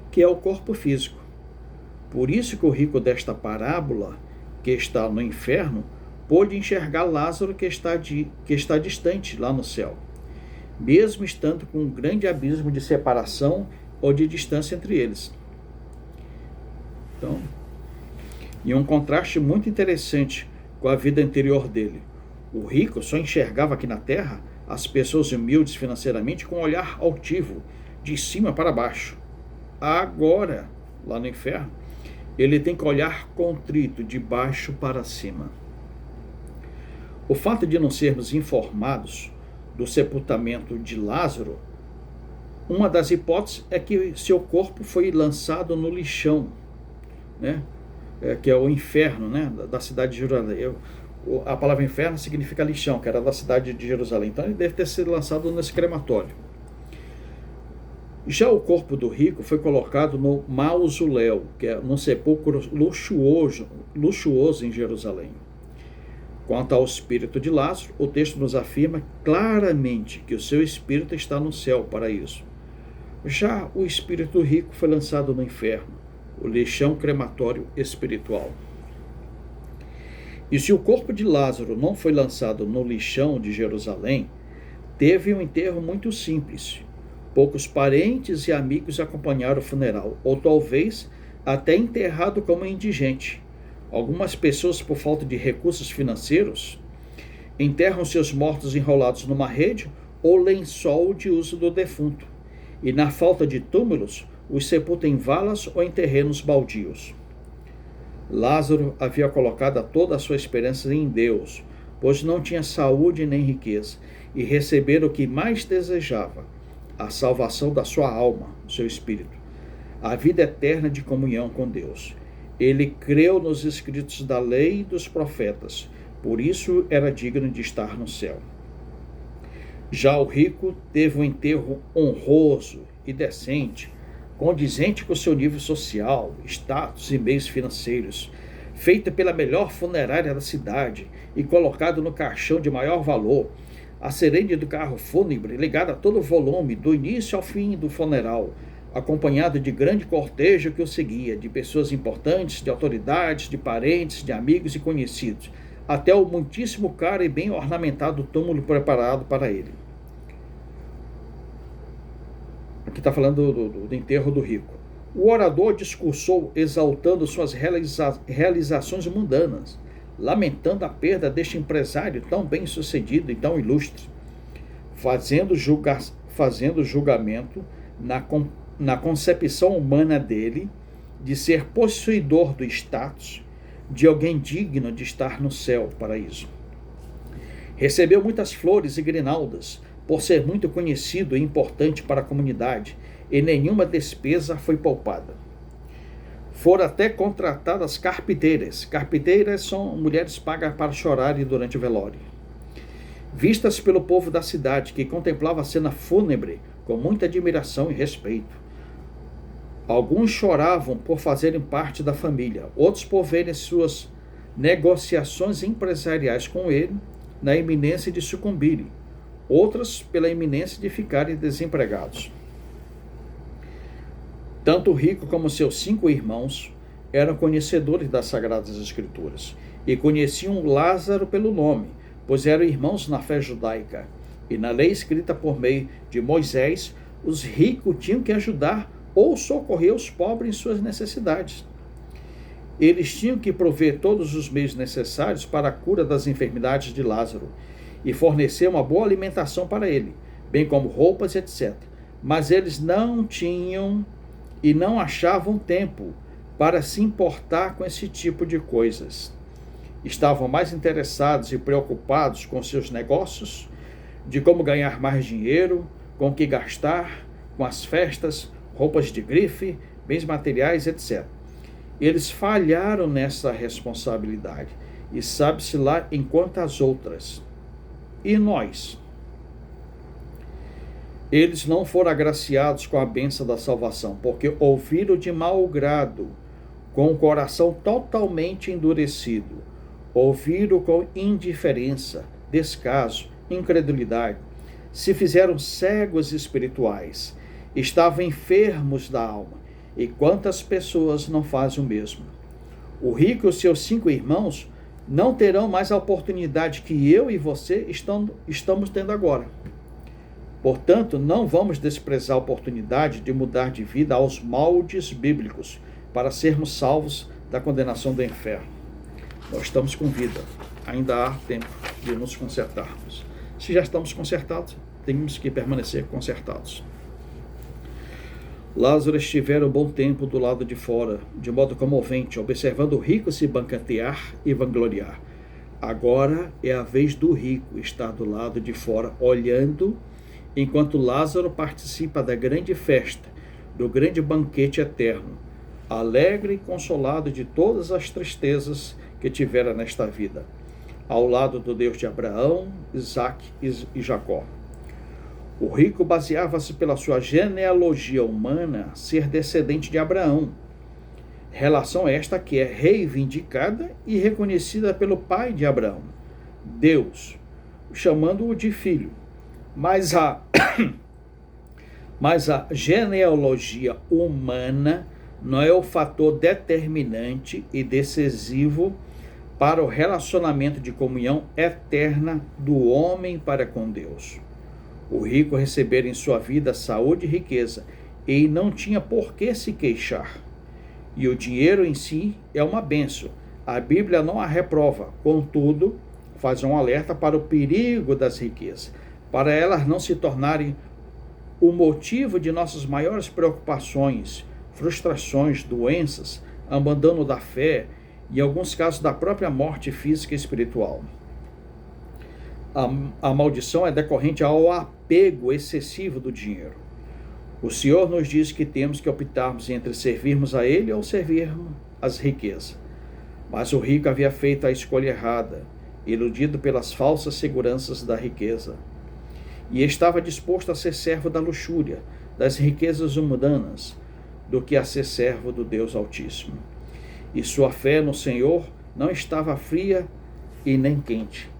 que é o corpo físico. Por isso que o rico desta parábola, que está no inferno, pôde enxergar Lázaro que está distante lá no céu, mesmo estando com um grande abismo de separação ou de distância entre eles. Então, e um contraste muito interessante com a vida anterior dele. O rico só enxergava aqui na terra as pessoas humildes financeiramente com um olhar altivo, de cima para baixo. Agora, lá no inferno, ele tem que olhar contrito, de baixo para cima. O fato de não sermos informados do sepultamento de Lázaro, uma das hipóteses é que seu corpo foi lançado no lixão, né? Que é o inferno, né? Da cidade de Jerusalém. A palavra inferno significa lixão, que era da cidade de Jerusalém. Então ele deve ter sido lançado nesse crematório. Já o corpo do rico foi colocado no mausoléu, que é num sepulcro luxuoso em Jerusalém. Quanto ao espírito de Lázaro, o texto nos afirma claramente que o seu espírito está no céu para isso. Já o espírito rico foi lançado no inferno, o lixão crematório espiritual. E se o corpo de Lázaro não foi lançado no lixão de Jerusalém, teve um enterro muito simples. Poucos parentes e amigos acompanharam o funeral, ou talvez até enterrado como indigente. Algumas pessoas, por falta de recursos financeiros, enterram seus mortos enrolados numa rede ou lençol de uso do defunto, e na falta de túmulos, os sepultam em valas ou em terrenos baldios. Lázaro havia colocado toda a sua esperança em Deus, pois não tinha saúde nem riqueza, e recebera o que mais desejava, a salvação da sua alma, seu espírito, a vida eterna de comunhão com Deus. Ele creu nos escritos da lei e dos profetas, por isso era digno de estar no céu. Já o rico teve um enterro honroso e decente, condizente com seu nível social, status e meios financeiros, feita pela melhor funerária da cidade e colocado no caixão de maior valor, a sirene do carro fúnebre ligada a todo o volume, do início ao fim do funeral, acompanhado de grande cortejo que o seguia, de pessoas importantes, de autoridades, de parentes, de amigos e conhecidos, até o muitíssimo caro e bem ornamentado túmulo preparado para ele. Aqui está falando do enterro do rico. O orador discursou exaltando suas realizações mundanas, lamentando a perda deste empresário tão bem sucedido e tão ilustre, fazendo julgamento na concepção humana dele de ser possuidor do status de alguém digno de estar no céu, paraíso. Recebeu muitas flores e grinaldas, por ser muito conhecido e importante para a comunidade, e nenhuma despesa foi poupada. Foram até contratadas carpinteiras. Carpinteiras são mulheres pagas para chorarem durante o velório. Vistas pelo povo da cidade, que contemplava a cena fúnebre com muita admiração e respeito. Alguns choravam por fazerem parte da família, outros por verem suas negociações empresariais com ele na iminência de sucumbirem, outras pela iminência de ficarem desempregados. Tanto o rico como seus 5 irmãos eram conhecedores das Sagradas Escrituras e conheciam Lázaro pelo nome, pois eram irmãos na fé judaica. E na lei escrita por meio de Moisés, os ricos tinham que ajudar ou socorrer os pobres em suas necessidades. Eles tinham que prover todos os meios necessários para a cura das enfermidades de Lázaro e fornecer uma boa alimentação para ele, bem como roupas, etc. Mas eles não tinham e não achavam tempo para se importar com esse tipo de coisas. Estavam mais interessados e preocupados com seus negócios, de como ganhar mais dinheiro, com o que gastar, com as festas, roupas de grife, bens materiais, etc. Eles falharam nessa responsabilidade, e sabe-se lá em quantas outras. E nós? Eles não foram agraciados com a bênção da salvação, porque ouviram de mau grado, com o coração totalmente endurecido. Ouviram com indiferença, descaso, incredulidade. Se fizeram cegos espirituais. Estavam enfermos da alma. E quantas pessoas não fazem o mesmo? O rico e os seus 5 irmãos não terão mais a oportunidade que eu e você estamos tendo agora. Portanto, não vamos desprezar a oportunidade de mudar de vida aos moldes bíblicos para sermos salvos da condenação do inferno. Nós estamos com vida, ainda há tempo de nos consertarmos. Se já estamos consertados, temos que permanecer consertados. Lázaro estivera um bom tempo do lado de fora, de modo comovente, observando o rico se banquetear e vangloriar. Agora é a vez do rico estar do lado de fora, olhando, enquanto Lázaro participa da grande festa, do grande banquete eterno, alegre e consolado de todas as tristezas que tivera nesta vida, ao lado do Deus de Abraão, Isaque e Jacó. O rico baseava-se pela sua genealogia humana ser descendente de Abraão, relação esta que é reivindicada e reconhecida pelo pai de Abraão. Deus, chamando-o de filho. Mas a genealogia humana não é o fator determinante e decisivo para o relacionamento de comunhão eterna do homem para com Deus. O rico recebera em sua vida saúde e riqueza, e não tinha por que se queixar. E o dinheiro em si é uma bênção. A Bíblia não a reprova, contudo, faz um alerta para o perigo das riquezas, para elas não se tornarem o motivo de nossas maiores preocupações, frustrações, doenças, abandono da fé e, em alguns casos, da própria morte física e espiritual. A maldição é decorrente ao apego excessivo do dinheiro. O Senhor nos diz que temos que optarmos entre servirmos a Ele ou servirmos as riquezas. Mas o rico havia feito a escolha errada, iludido pelas falsas seguranças da riqueza, e estava disposto a ser servo da luxúria, das riquezas mundanas, do que a ser servo do Deus Altíssimo. E sua fé no Senhor não estava fria e nem quente.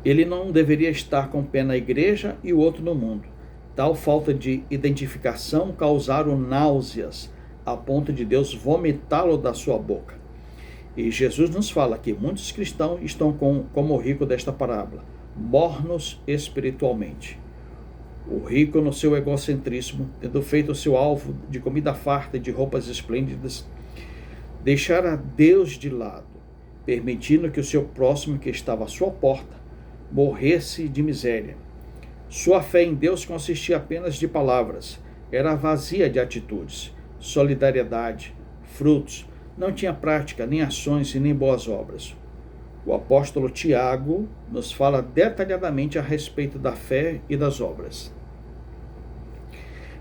Ele não deveria estar com um pé na igreja e o outro no mundo. Tal falta de identificação causaram náuseas, a ponto de Deus vomitá-lo da sua boca. E Jesus nos fala que muitos cristãos estão como o rico desta parábola, mornos espiritualmente. O rico, no seu egocentrismo, tendo feito o seu alvo de comida farta e de roupas esplêndidas, deixara Deus de lado, permitindo que o seu próximo, que estava à sua porta, morresse de miséria. Sua fé em Deus consistia apenas de palavras, era vazia de atitudes, solidariedade, frutos, não tinha prática, nem ações e nem boas obras. O apóstolo Tiago nos fala detalhadamente a respeito da fé e das obras.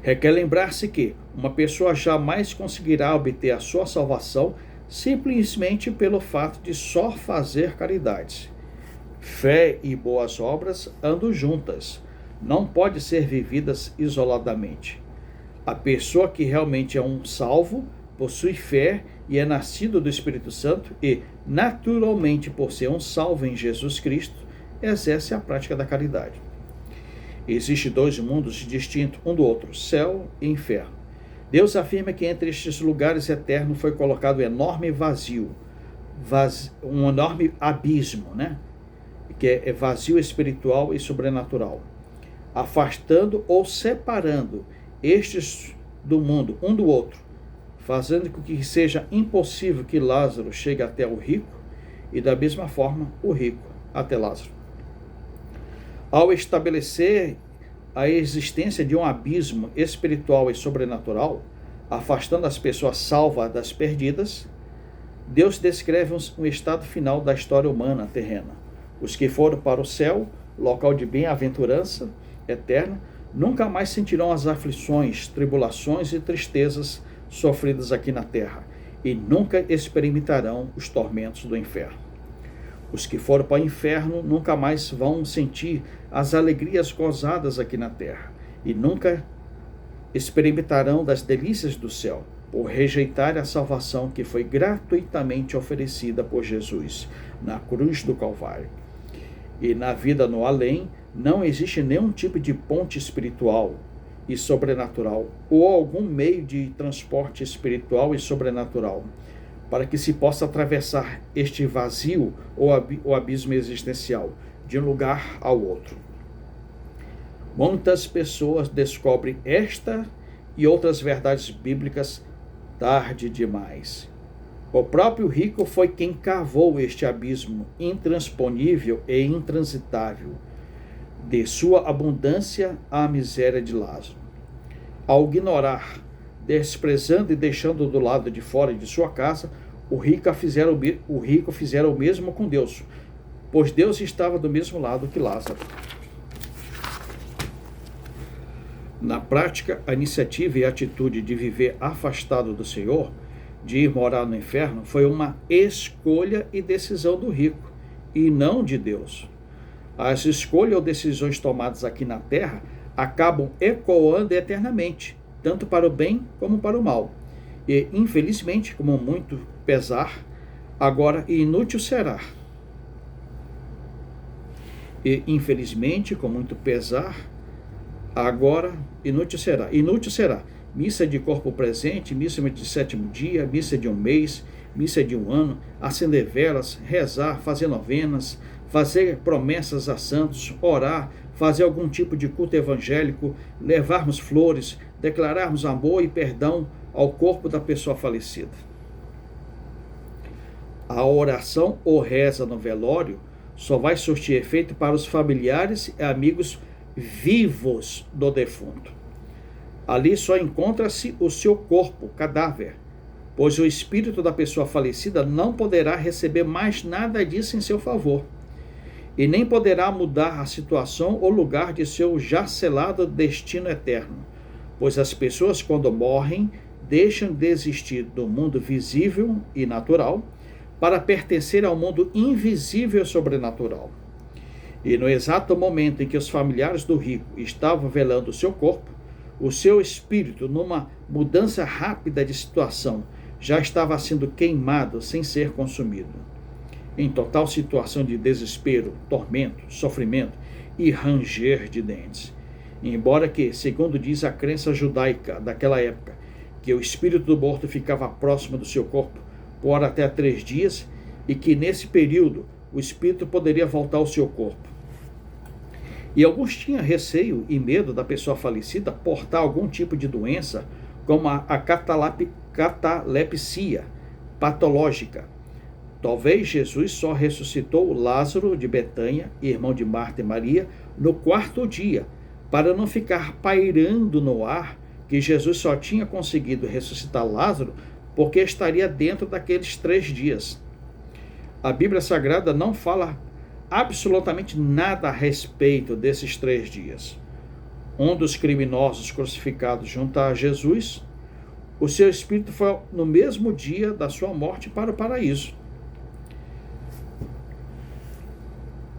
Requer lembrar-se que uma pessoa jamais conseguirá obter a sua salvação simplesmente pelo fato de só fazer caridades. Fé e boas obras andam juntas, não podem ser vividas isoladamente. A pessoa que realmente é um salvo possui fé e é nascido do Espírito Santo e, naturalmente, por ser um salvo em Jesus Cristo, exerce a prática da caridade. Existem dois mundos distintos um do outro, céu e inferno. Deus afirma que entre estes lugares eternos foi colocado um enorme vazio, um enorme abismo, que é vazio espiritual e sobrenatural, afastando ou separando estes do mundo um do outro, fazendo com que seja impossível que Lázaro chegue até o rico e, da mesma forma, o rico até Lázaro. Ao estabelecer a existência de um abismo espiritual e sobrenatural, afastando as pessoas salvas das perdidas, Deus descreve um estado final da história humana terrena. Os que foram para o céu, local de bem-aventurança eterna, nunca mais sentirão as aflições, tribulações e tristezas sofridas aqui na terra, e nunca experimentarão os tormentos do inferno. Os que foram para o inferno nunca mais vão sentir as alegrias gozadas aqui na terra, e nunca experimentarão das delícias do céu, por rejeitar a salvação que foi gratuitamente oferecida por Jesus na cruz do Calvário. E na vida no além, não existe nenhum tipo de ponte espiritual e sobrenatural, ou algum meio de transporte espiritual e sobrenatural, para que se possa atravessar este vazio ou o abismo existencial, de um lugar ao outro. Muitas pessoas descobrem esta e outras verdades bíblicas tarde demais. O próprio rico foi quem cavou este abismo intransponível e intransitável, de sua abundância à miséria de Lázaro. Ao ignorar, desprezando e deixando do lado de fora de sua casa, o rico fizera o mesmo com Deus, pois Deus estava do mesmo lado que Lázaro. Na prática, a iniciativa e a atitude de viver afastado do Senhor, de ir morar no inferno, foi uma escolha e decisão do rico, e não de Deus. As escolhas ou decisões tomadas aqui na terra acabam ecoando eternamente, tanto para o bem como para o mal. E, infelizmente, como muito pesar, Agora, inútil será. E, infelizmente, com muito pesar, agora, inútil será. Inútil será. Missa de corpo presente, missa de sétimo dia, missa de um mês, missa de um ano, acender velas, rezar, fazer novenas, fazer promessas a santos, orar, fazer algum tipo de culto evangélico, levarmos flores, declararmos amor e perdão ao corpo da pessoa falecida. A oração ou reza no velório só vai surtir efeito para os familiares e amigos vivos do defunto. Ali só encontra-se o seu corpo, cadáver, pois o espírito da pessoa falecida não poderá receber mais nada disso em seu favor, e nem poderá mudar a situação ou lugar de seu já selado destino eterno, pois as pessoas, quando morrem, deixam de existir do mundo visível e natural para pertencer ao mundo invisível e sobrenatural. E no exato momento em que os familiares do rico estavam velando o seu corpo, o seu espírito, numa mudança rápida de situação, já estava sendo queimado sem ser consumido. Em total situação de desespero, tormento, sofrimento e ranger de dentes. Embora que, segundo diz a crença judaica daquela época, que o espírito do morto ficava próximo do seu corpo por até 3 dias e que nesse período o espírito poderia voltar ao seu corpo. E alguns tinham receio e medo da pessoa falecida portar algum tipo de doença, como a catalepsia patológica. Talvez Jesus só ressuscitou Lázaro de Betânia, irmão de Marta e Maria, no 4º dia, para não ficar pairando no ar que Jesus só tinha conseguido ressuscitar Lázaro porque estaria dentro daqueles 3 dias. A Bíblia Sagrada não fala absolutamente nada a respeito desses 3 dias. Um dos criminosos crucificados junto a Jesus, o seu espírito foi no mesmo dia da sua morte para o paraíso.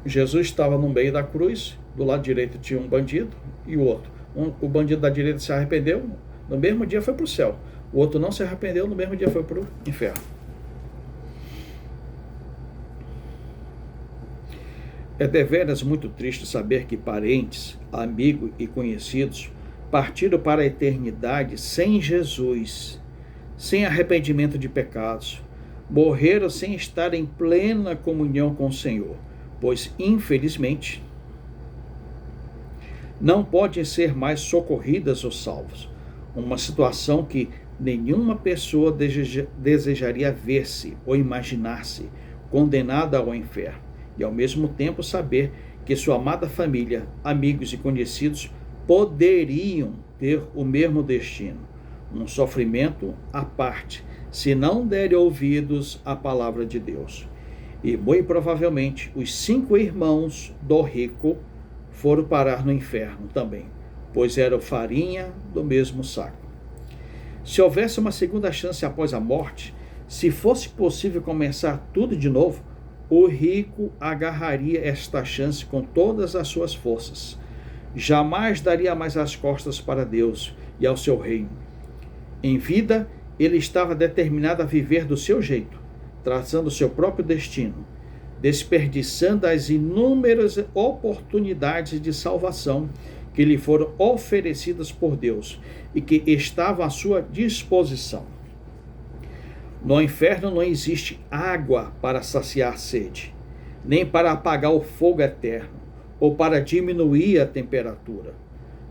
Jesus estava no meio da cruz, do lado direito tinha um bandido e o outro. O bandido da direita se arrependeu, no mesmo dia foi para o céu. O outro não se arrependeu, no mesmo dia foi para o inferno. É deveras muito triste saber que parentes, amigos e conhecidos partiram para a eternidade sem Jesus, sem arrependimento de pecados, morreram sem estar em plena comunhão com o Senhor, pois, infelizmente, não podem ser mais socorridas ou salvos. Uma situação que nenhuma pessoa desejaria ver-se ou imaginar-se condenada ao inferno, e ao mesmo tempo saber que sua amada família, amigos e conhecidos poderiam ter o mesmo destino, um sofrimento à parte, se não derem ouvidos à palavra de Deus. E muito provavelmente os 5 irmãos do rico foram parar no inferno também, pois eram farinha do mesmo saco. Se houvesse uma segunda chance após a morte, se fosse possível começar tudo de novo, o rico agarraria esta chance com todas as suas forças. Jamais daria mais as costas para Deus e ao seu reino. Em vida, ele estava determinado a viver do seu jeito, traçando o seu próprio destino, desperdiçando as inúmeras oportunidades de salvação que lhe foram oferecidas por Deus e que estavam à sua disposição. No inferno não existe água para saciar a sede, nem para apagar o fogo eterno, ou para diminuir a temperatura.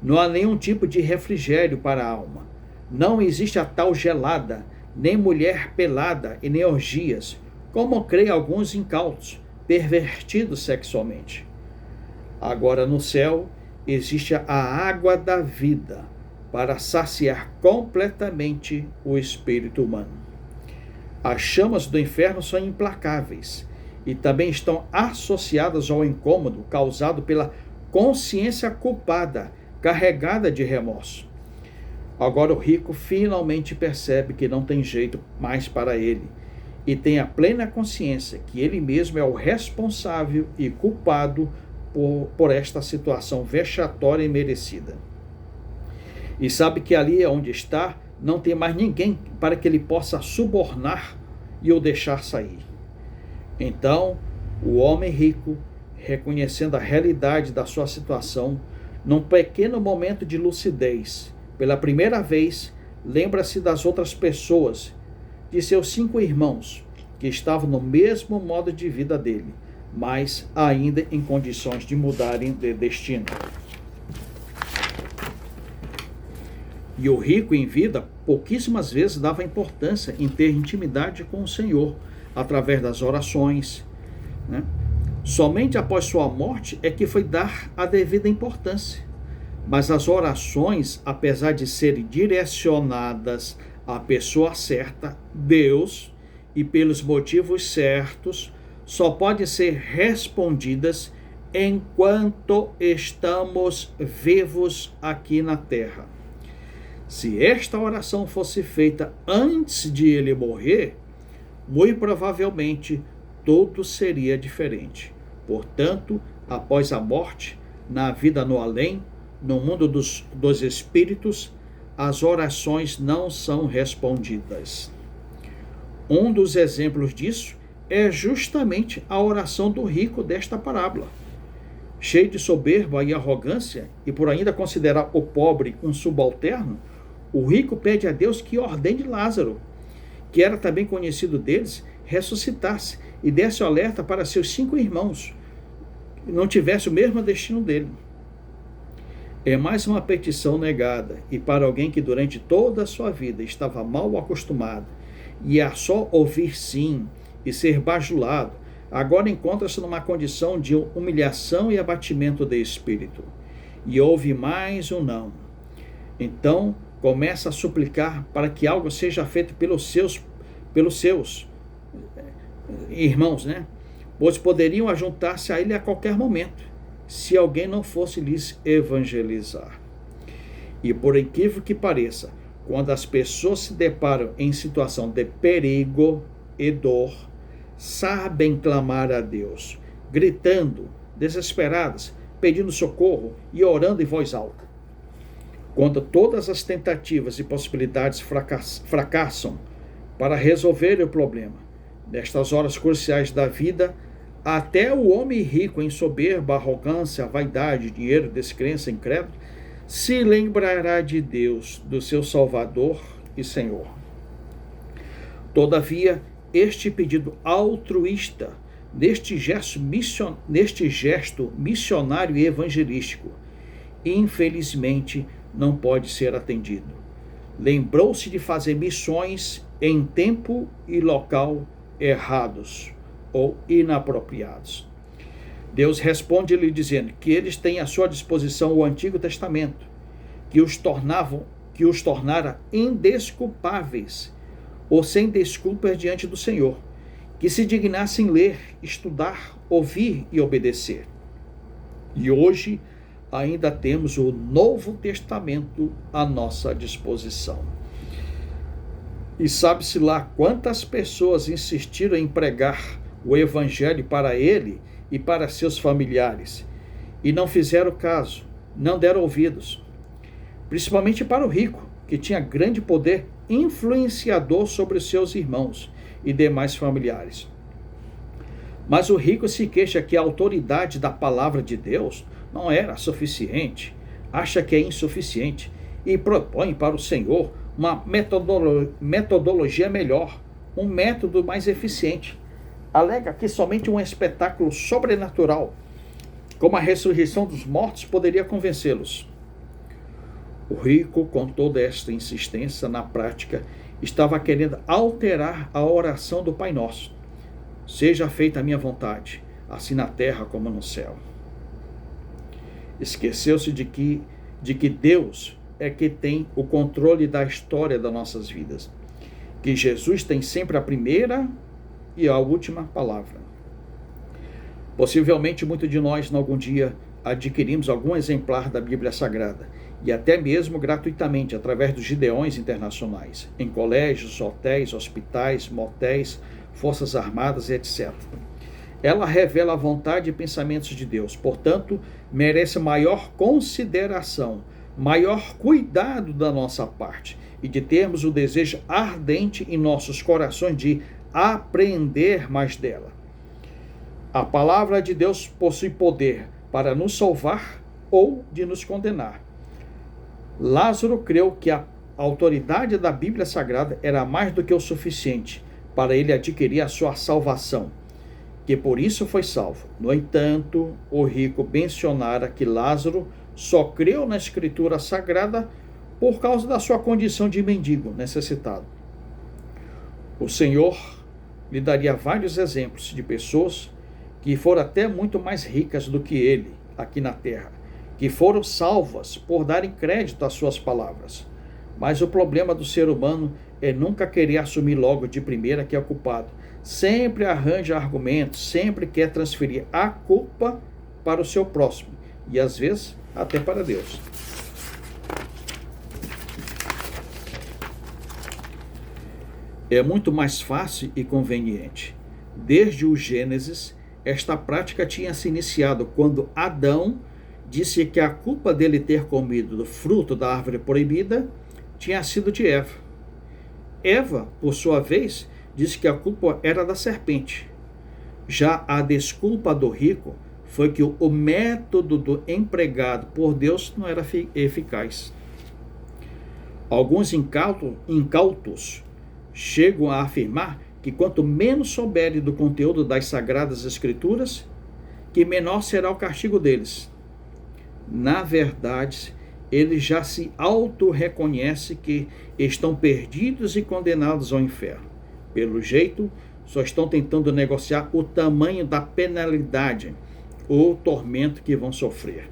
Não há nenhum tipo de refrigério para a alma. Não existe a tal gelada, nem mulher pelada e nem orgias, como creem alguns incautos, pervertidos sexualmente. Agora no céu existe a água da vida para saciar completamente o espírito humano. As chamas do inferno são implacáveis e também estão associadas ao incômodo causado pela consciência culpada, carregada de remorso. Agora o rico finalmente percebe que não tem jeito mais para ele e tem a plena consciência que ele mesmo é o responsável e culpado por esta situação vexatória e merecida. E sabe que ali onde está, não tem mais ninguém para que ele possa subornar e o deixar sair. Então, o homem rico, reconhecendo a realidade da sua situação, num pequeno momento de lucidez, pela primeira vez, lembra-se das outras pessoas, de seus 5 irmãos, que estavam no mesmo modo de vida dele, mas ainda em condições de mudarem de destino. E o rico em vida, pouquíssimas vezes dava importância em ter intimidade com o Senhor, através das orações, né? Somente após sua morte é que foi dar a devida importância. Mas as orações, apesar de serem direcionadas à pessoa certa, Deus, e pelos motivos certos, só podem ser respondidas enquanto estamos vivos aqui na terra. Se esta oração fosse feita antes de ele morrer, muito provavelmente tudo seria diferente. Portanto, após a morte, na vida no além, no mundo dos espíritos, as orações não são respondidas. Um dos exemplos disso é justamente a oração do rico desta parábola. Cheio de soberba e arrogância, e por ainda considerar o pobre um subalterno, o rico pede a Deus que ordene Lázaro, que era também conhecido deles, ressuscitasse e desse o alerta para seus 5 irmãos, que não tivesse o mesmo destino dele. É mais uma petição negada, e para alguém que durante toda a sua vida estava mal acostumado e a só ouvir sim e ser bajulado, agora encontra-se numa condição de humilhação e abatimento de espírito, e ouve mais um não. Então começa a suplicar para que algo seja feito pelos seus irmãos, né? Pois poderiam ajuntar-se a ele a qualquer momento, se alguém não fosse lhes evangelizar. E por incrível que pareça, quando as pessoas se deparam em situação de perigo e dor, sabem clamar a Deus, gritando, desesperadas, pedindo socorro e orando em voz alta. Quando todas as tentativas e possibilidades fracassam para resolver o problema, nestas horas cruciais da vida, até o homem rico em soberba, arrogância, vaidade, dinheiro, descrença, incrédulo, se lembrará de Deus, do seu Salvador e Senhor. Todavia, este pedido altruísta, neste gesto missionário e evangelístico, infelizmente não pode ser atendido. Lembrou-se de fazer missões em tempo e local errados ou inapropriados. Deus responde-lhe dizendo que eles têm à sua disposição o Antigo Testamento, que os tornara indesculpáveis ou sem desculpas diante do Senhor, que se dignassem ler, estudar, ouvir e obedecer. E hoje ainda temos o Novo Testamento à nossa disposição. E sabe-se lá quantas pessoas insistiram em pregar o Evangelho para ele e para seus familiares, e não fizeram caso, não deram ouvidos, principalmente para o rico, que tinha grande poder influenciador sobre os seus irmãos e demais familiares. Mas o rico se queixa que a autoridade da palavra de Deus não era suficiente, acha que é insuficiente e propõe para o Senhor uma metodologia melhor, um método mais eficiente. Alega que somente um espetáculo sobrenatural, como a ressurreição dos mortos, poderia convencê-los. O rico, com toda esta insistência na prática, estava querendo alterar a oração do Pai Nosso. Seja feita a minha vontade, assim na terra como no céu. Esqueceu-se de que Deus é que tem o controle da história das nossas vidas, que Jesus tem sempre a primeira e a última palavra. Possivelmente muitos de nós, em algum dia, adquirimos algum exemplar da Bíblia Sagrada, e até mesmo gratuitamente, através dos Gideões internacionais, em colégios, hotéis, hospitais, motéis, forças armadas, etc. Ela revela a vontade e pensamentos de Deus, portanto, merece maior consideração, maior cuidado da nossa parte, e de termos o desejo ardente em nossos corações de aprender mais dela. A palavra de Deus possui poder para nos salvar ou de nos condenar. Lázaro creu que a autoridade da Bíblia Sagrada era mais do que o suficiente para ele adquirir a sua salvação, que por isso foi salvo. No entanto, o rico mencionara que Lázaro só creu na Escritura Sagrada por causa da sua condição de mendigo necessitado. O Senhor lhe daria vários exemplos de pessoas que foram até muito mais ricas do que ele aqui na terra, que foram salvas por darem crédito às suas palavras. Mas o problema do ser humano é nunca querer assumir logo de primeira que é o culpado. Sempre arranja argumentos, sempre quer transferir a culpa para o seu próximo e às vezes até para Deus. É muito mais fácil e conveniente. Desde o Gênesis, esta prática tinha se iniciado quando Adão disse que a culpa dele ter comido do fruto da árvore proibida tinha sido de Eva. Eva, por sua vez, disse que a culpa era da serpente. Já a desculpa do rico foi que o método empregado por Deus não era eficaz. Alguns incautos chegam a afirmar que quanto menos souberem do conteúdo das Sagradas Escrituras, que menor será o castigo deles. Na verdade, eles já se auto-reconhecem que estão perdidos e condenados ao inferno. Pelo jeito, só estão tentando negociar o tamanho da penalidade ou tormento que vão sofrer.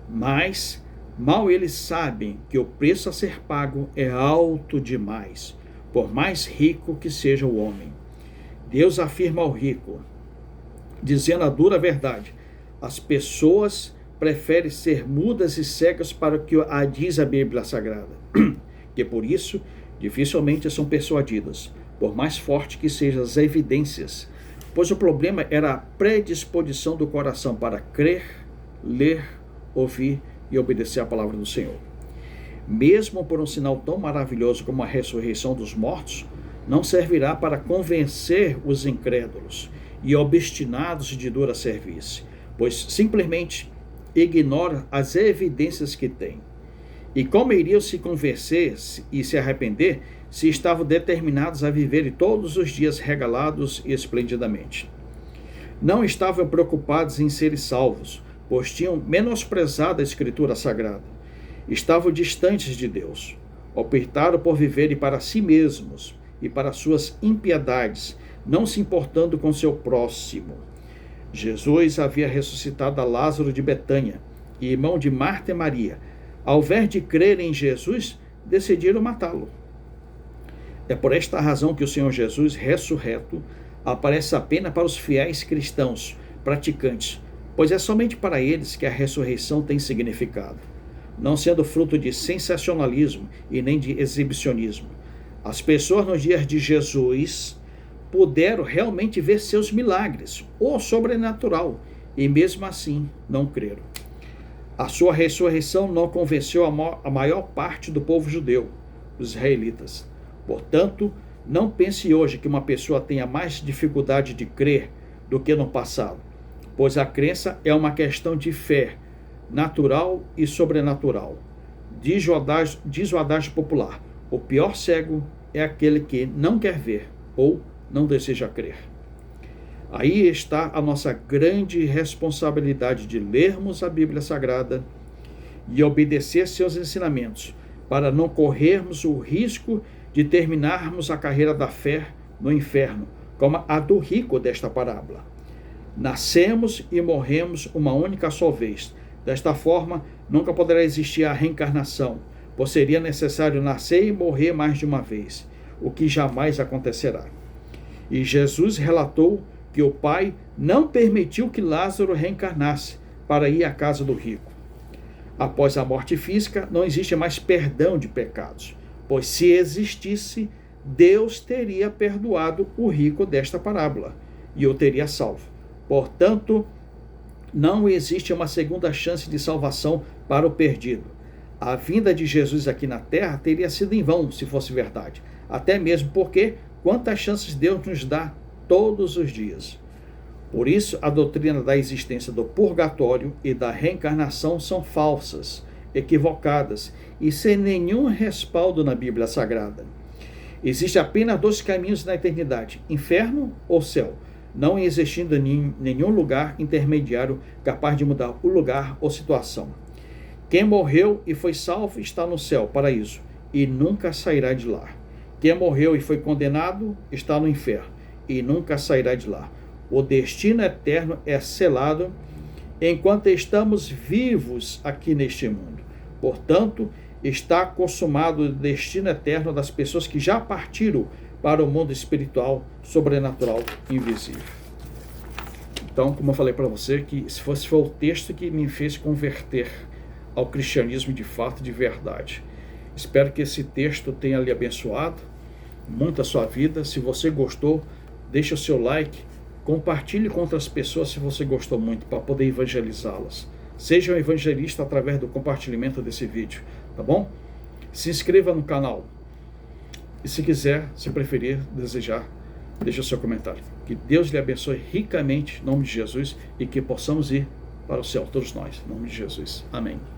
Mas, mal eles sabem que o preço a ser pago é alto demais, por mais rico que seja o homem. Deus afirma ao rico, dizendo a dura verdade: as pessoas preferem ser mudas e cegas para o que diz a Bíblia Sagrada, que por isso dificilmente são persuadidas, por mais forte que sejam as evidências, pois o problema era a predisposição do coração para crer, ler, ouvir e obedecer à palavra do Senhor. Mesmo por um sinal tão maravilhoso como a ressurreição dos mortos, não servirá para convencer os incrédulos e obstinados de dura serviço, pois simplesmente ignora as evidências que têm. E como iriam se convencer e se arrepender se estavam determinados a viverem todos os dias regalados e esplendidamente? Não estavam preocupados em serem salvos, pois tinham menosprezado a Escritura Sagrada. Estavam distantes de Deus, optaram por viverem para si mesmos e para suas impiedades, não se importando com seu próximo. Jesus havia ressuscitado a Lázaro de Betânia, irmão de Marta e Maria. Ao invés de crer em Jesus, decidiram matá-lo. É por esta razão que o Senhor Jesus, ressurreto, aparece apenas para os fiéis cristãos, praticantes, pois é somente para eles que a ressurreição tem significado, não sendo fruto de sensacionalismo e nem de exibicionismo. As pessoas nos dias de Jesus puderam realmente ver seus milagres, ou sobrenatural, e mesmo assim não creram. A sua ressurreição não convenceu a maior parte do povo judeu, os israelitas. Portanto, não pense hoje que uma pessoa tenha mais dificuldade de crer do que no passado, pois a crença é uma questão de fé, natural e sobrenatural. Diz o adágio popular: o pior cego é aquele que não quer ver ou não deseja crer. Aí está a nossa grande responsabilidade de lermos a Bíblia Sagrada e obedecer seus ensinamentos, para não corrermos o risco de terminarmos a carreira da fé no inferno, como a do rico desta parábola. Nascemos e morremos uma única só vez. Desta forma, nunca poderá existir a reencarnação, pois seria necessário nascer e morrer mais de uma vez, o que jamais acontecerá. E Jesus relatou que o Pai não permitiu que Lázaro reencarnasse para ir à casa do rico. Após a morte física, não existe mais perdão de pecados, pois se existisse, Deus teria perdoado o rico desta parábola e o teria salvo. Portanto, não existe uma segunda chance de salvação para o perdido. A vinda de Jesus aqui na terra teria sido em vão, se fosse verdade. Até mesmo porque quantas chances Deus nos dá todos os dias. Por isso, a doutrina da existência do purgatório e da reencarnação são falsas, equivocadas e sem nenhum respaldo na Bíblia Sagrada. Existem apenas dois caminhos na eternidade, inferno ou céu, não existindo nenhum lugar intermediário capaz de mudar o lugar ou situação. Quem morreu e foi salvo está no céu, paraíso, e nunca sairá de lá. Quem morreu e foi condenado está no inferno, e nunca sairá de lá. O destino eterno é selado enquanto estamos vivos aqui neste mundo. Portanto, está consumado o destino eterno das pessoas que já partiram para o mundo espiritual, sobrenatural, invisível. Então, como eu falei para você, que se fosse foi o texto que me fez converter ao cristianismo de fato, de verdade. Espero que esse texto tenha lhe abençoado muito a sua vida. Se você gostou, deixe o seu like, compartilhe com outras pessoas se você gostou muito, para poder evangelizá-las. Seja um evangelista através do compartilhamento desse vídeo, tá bom? Se inscreva no canal. E se quiser, se preferir, desejar, deixe o seu comentário. Que Deus lhe abençoe ricamente, em nome de Jesus, e que possamos ir para o céu, todos nós, em nome de Jesus. Amém.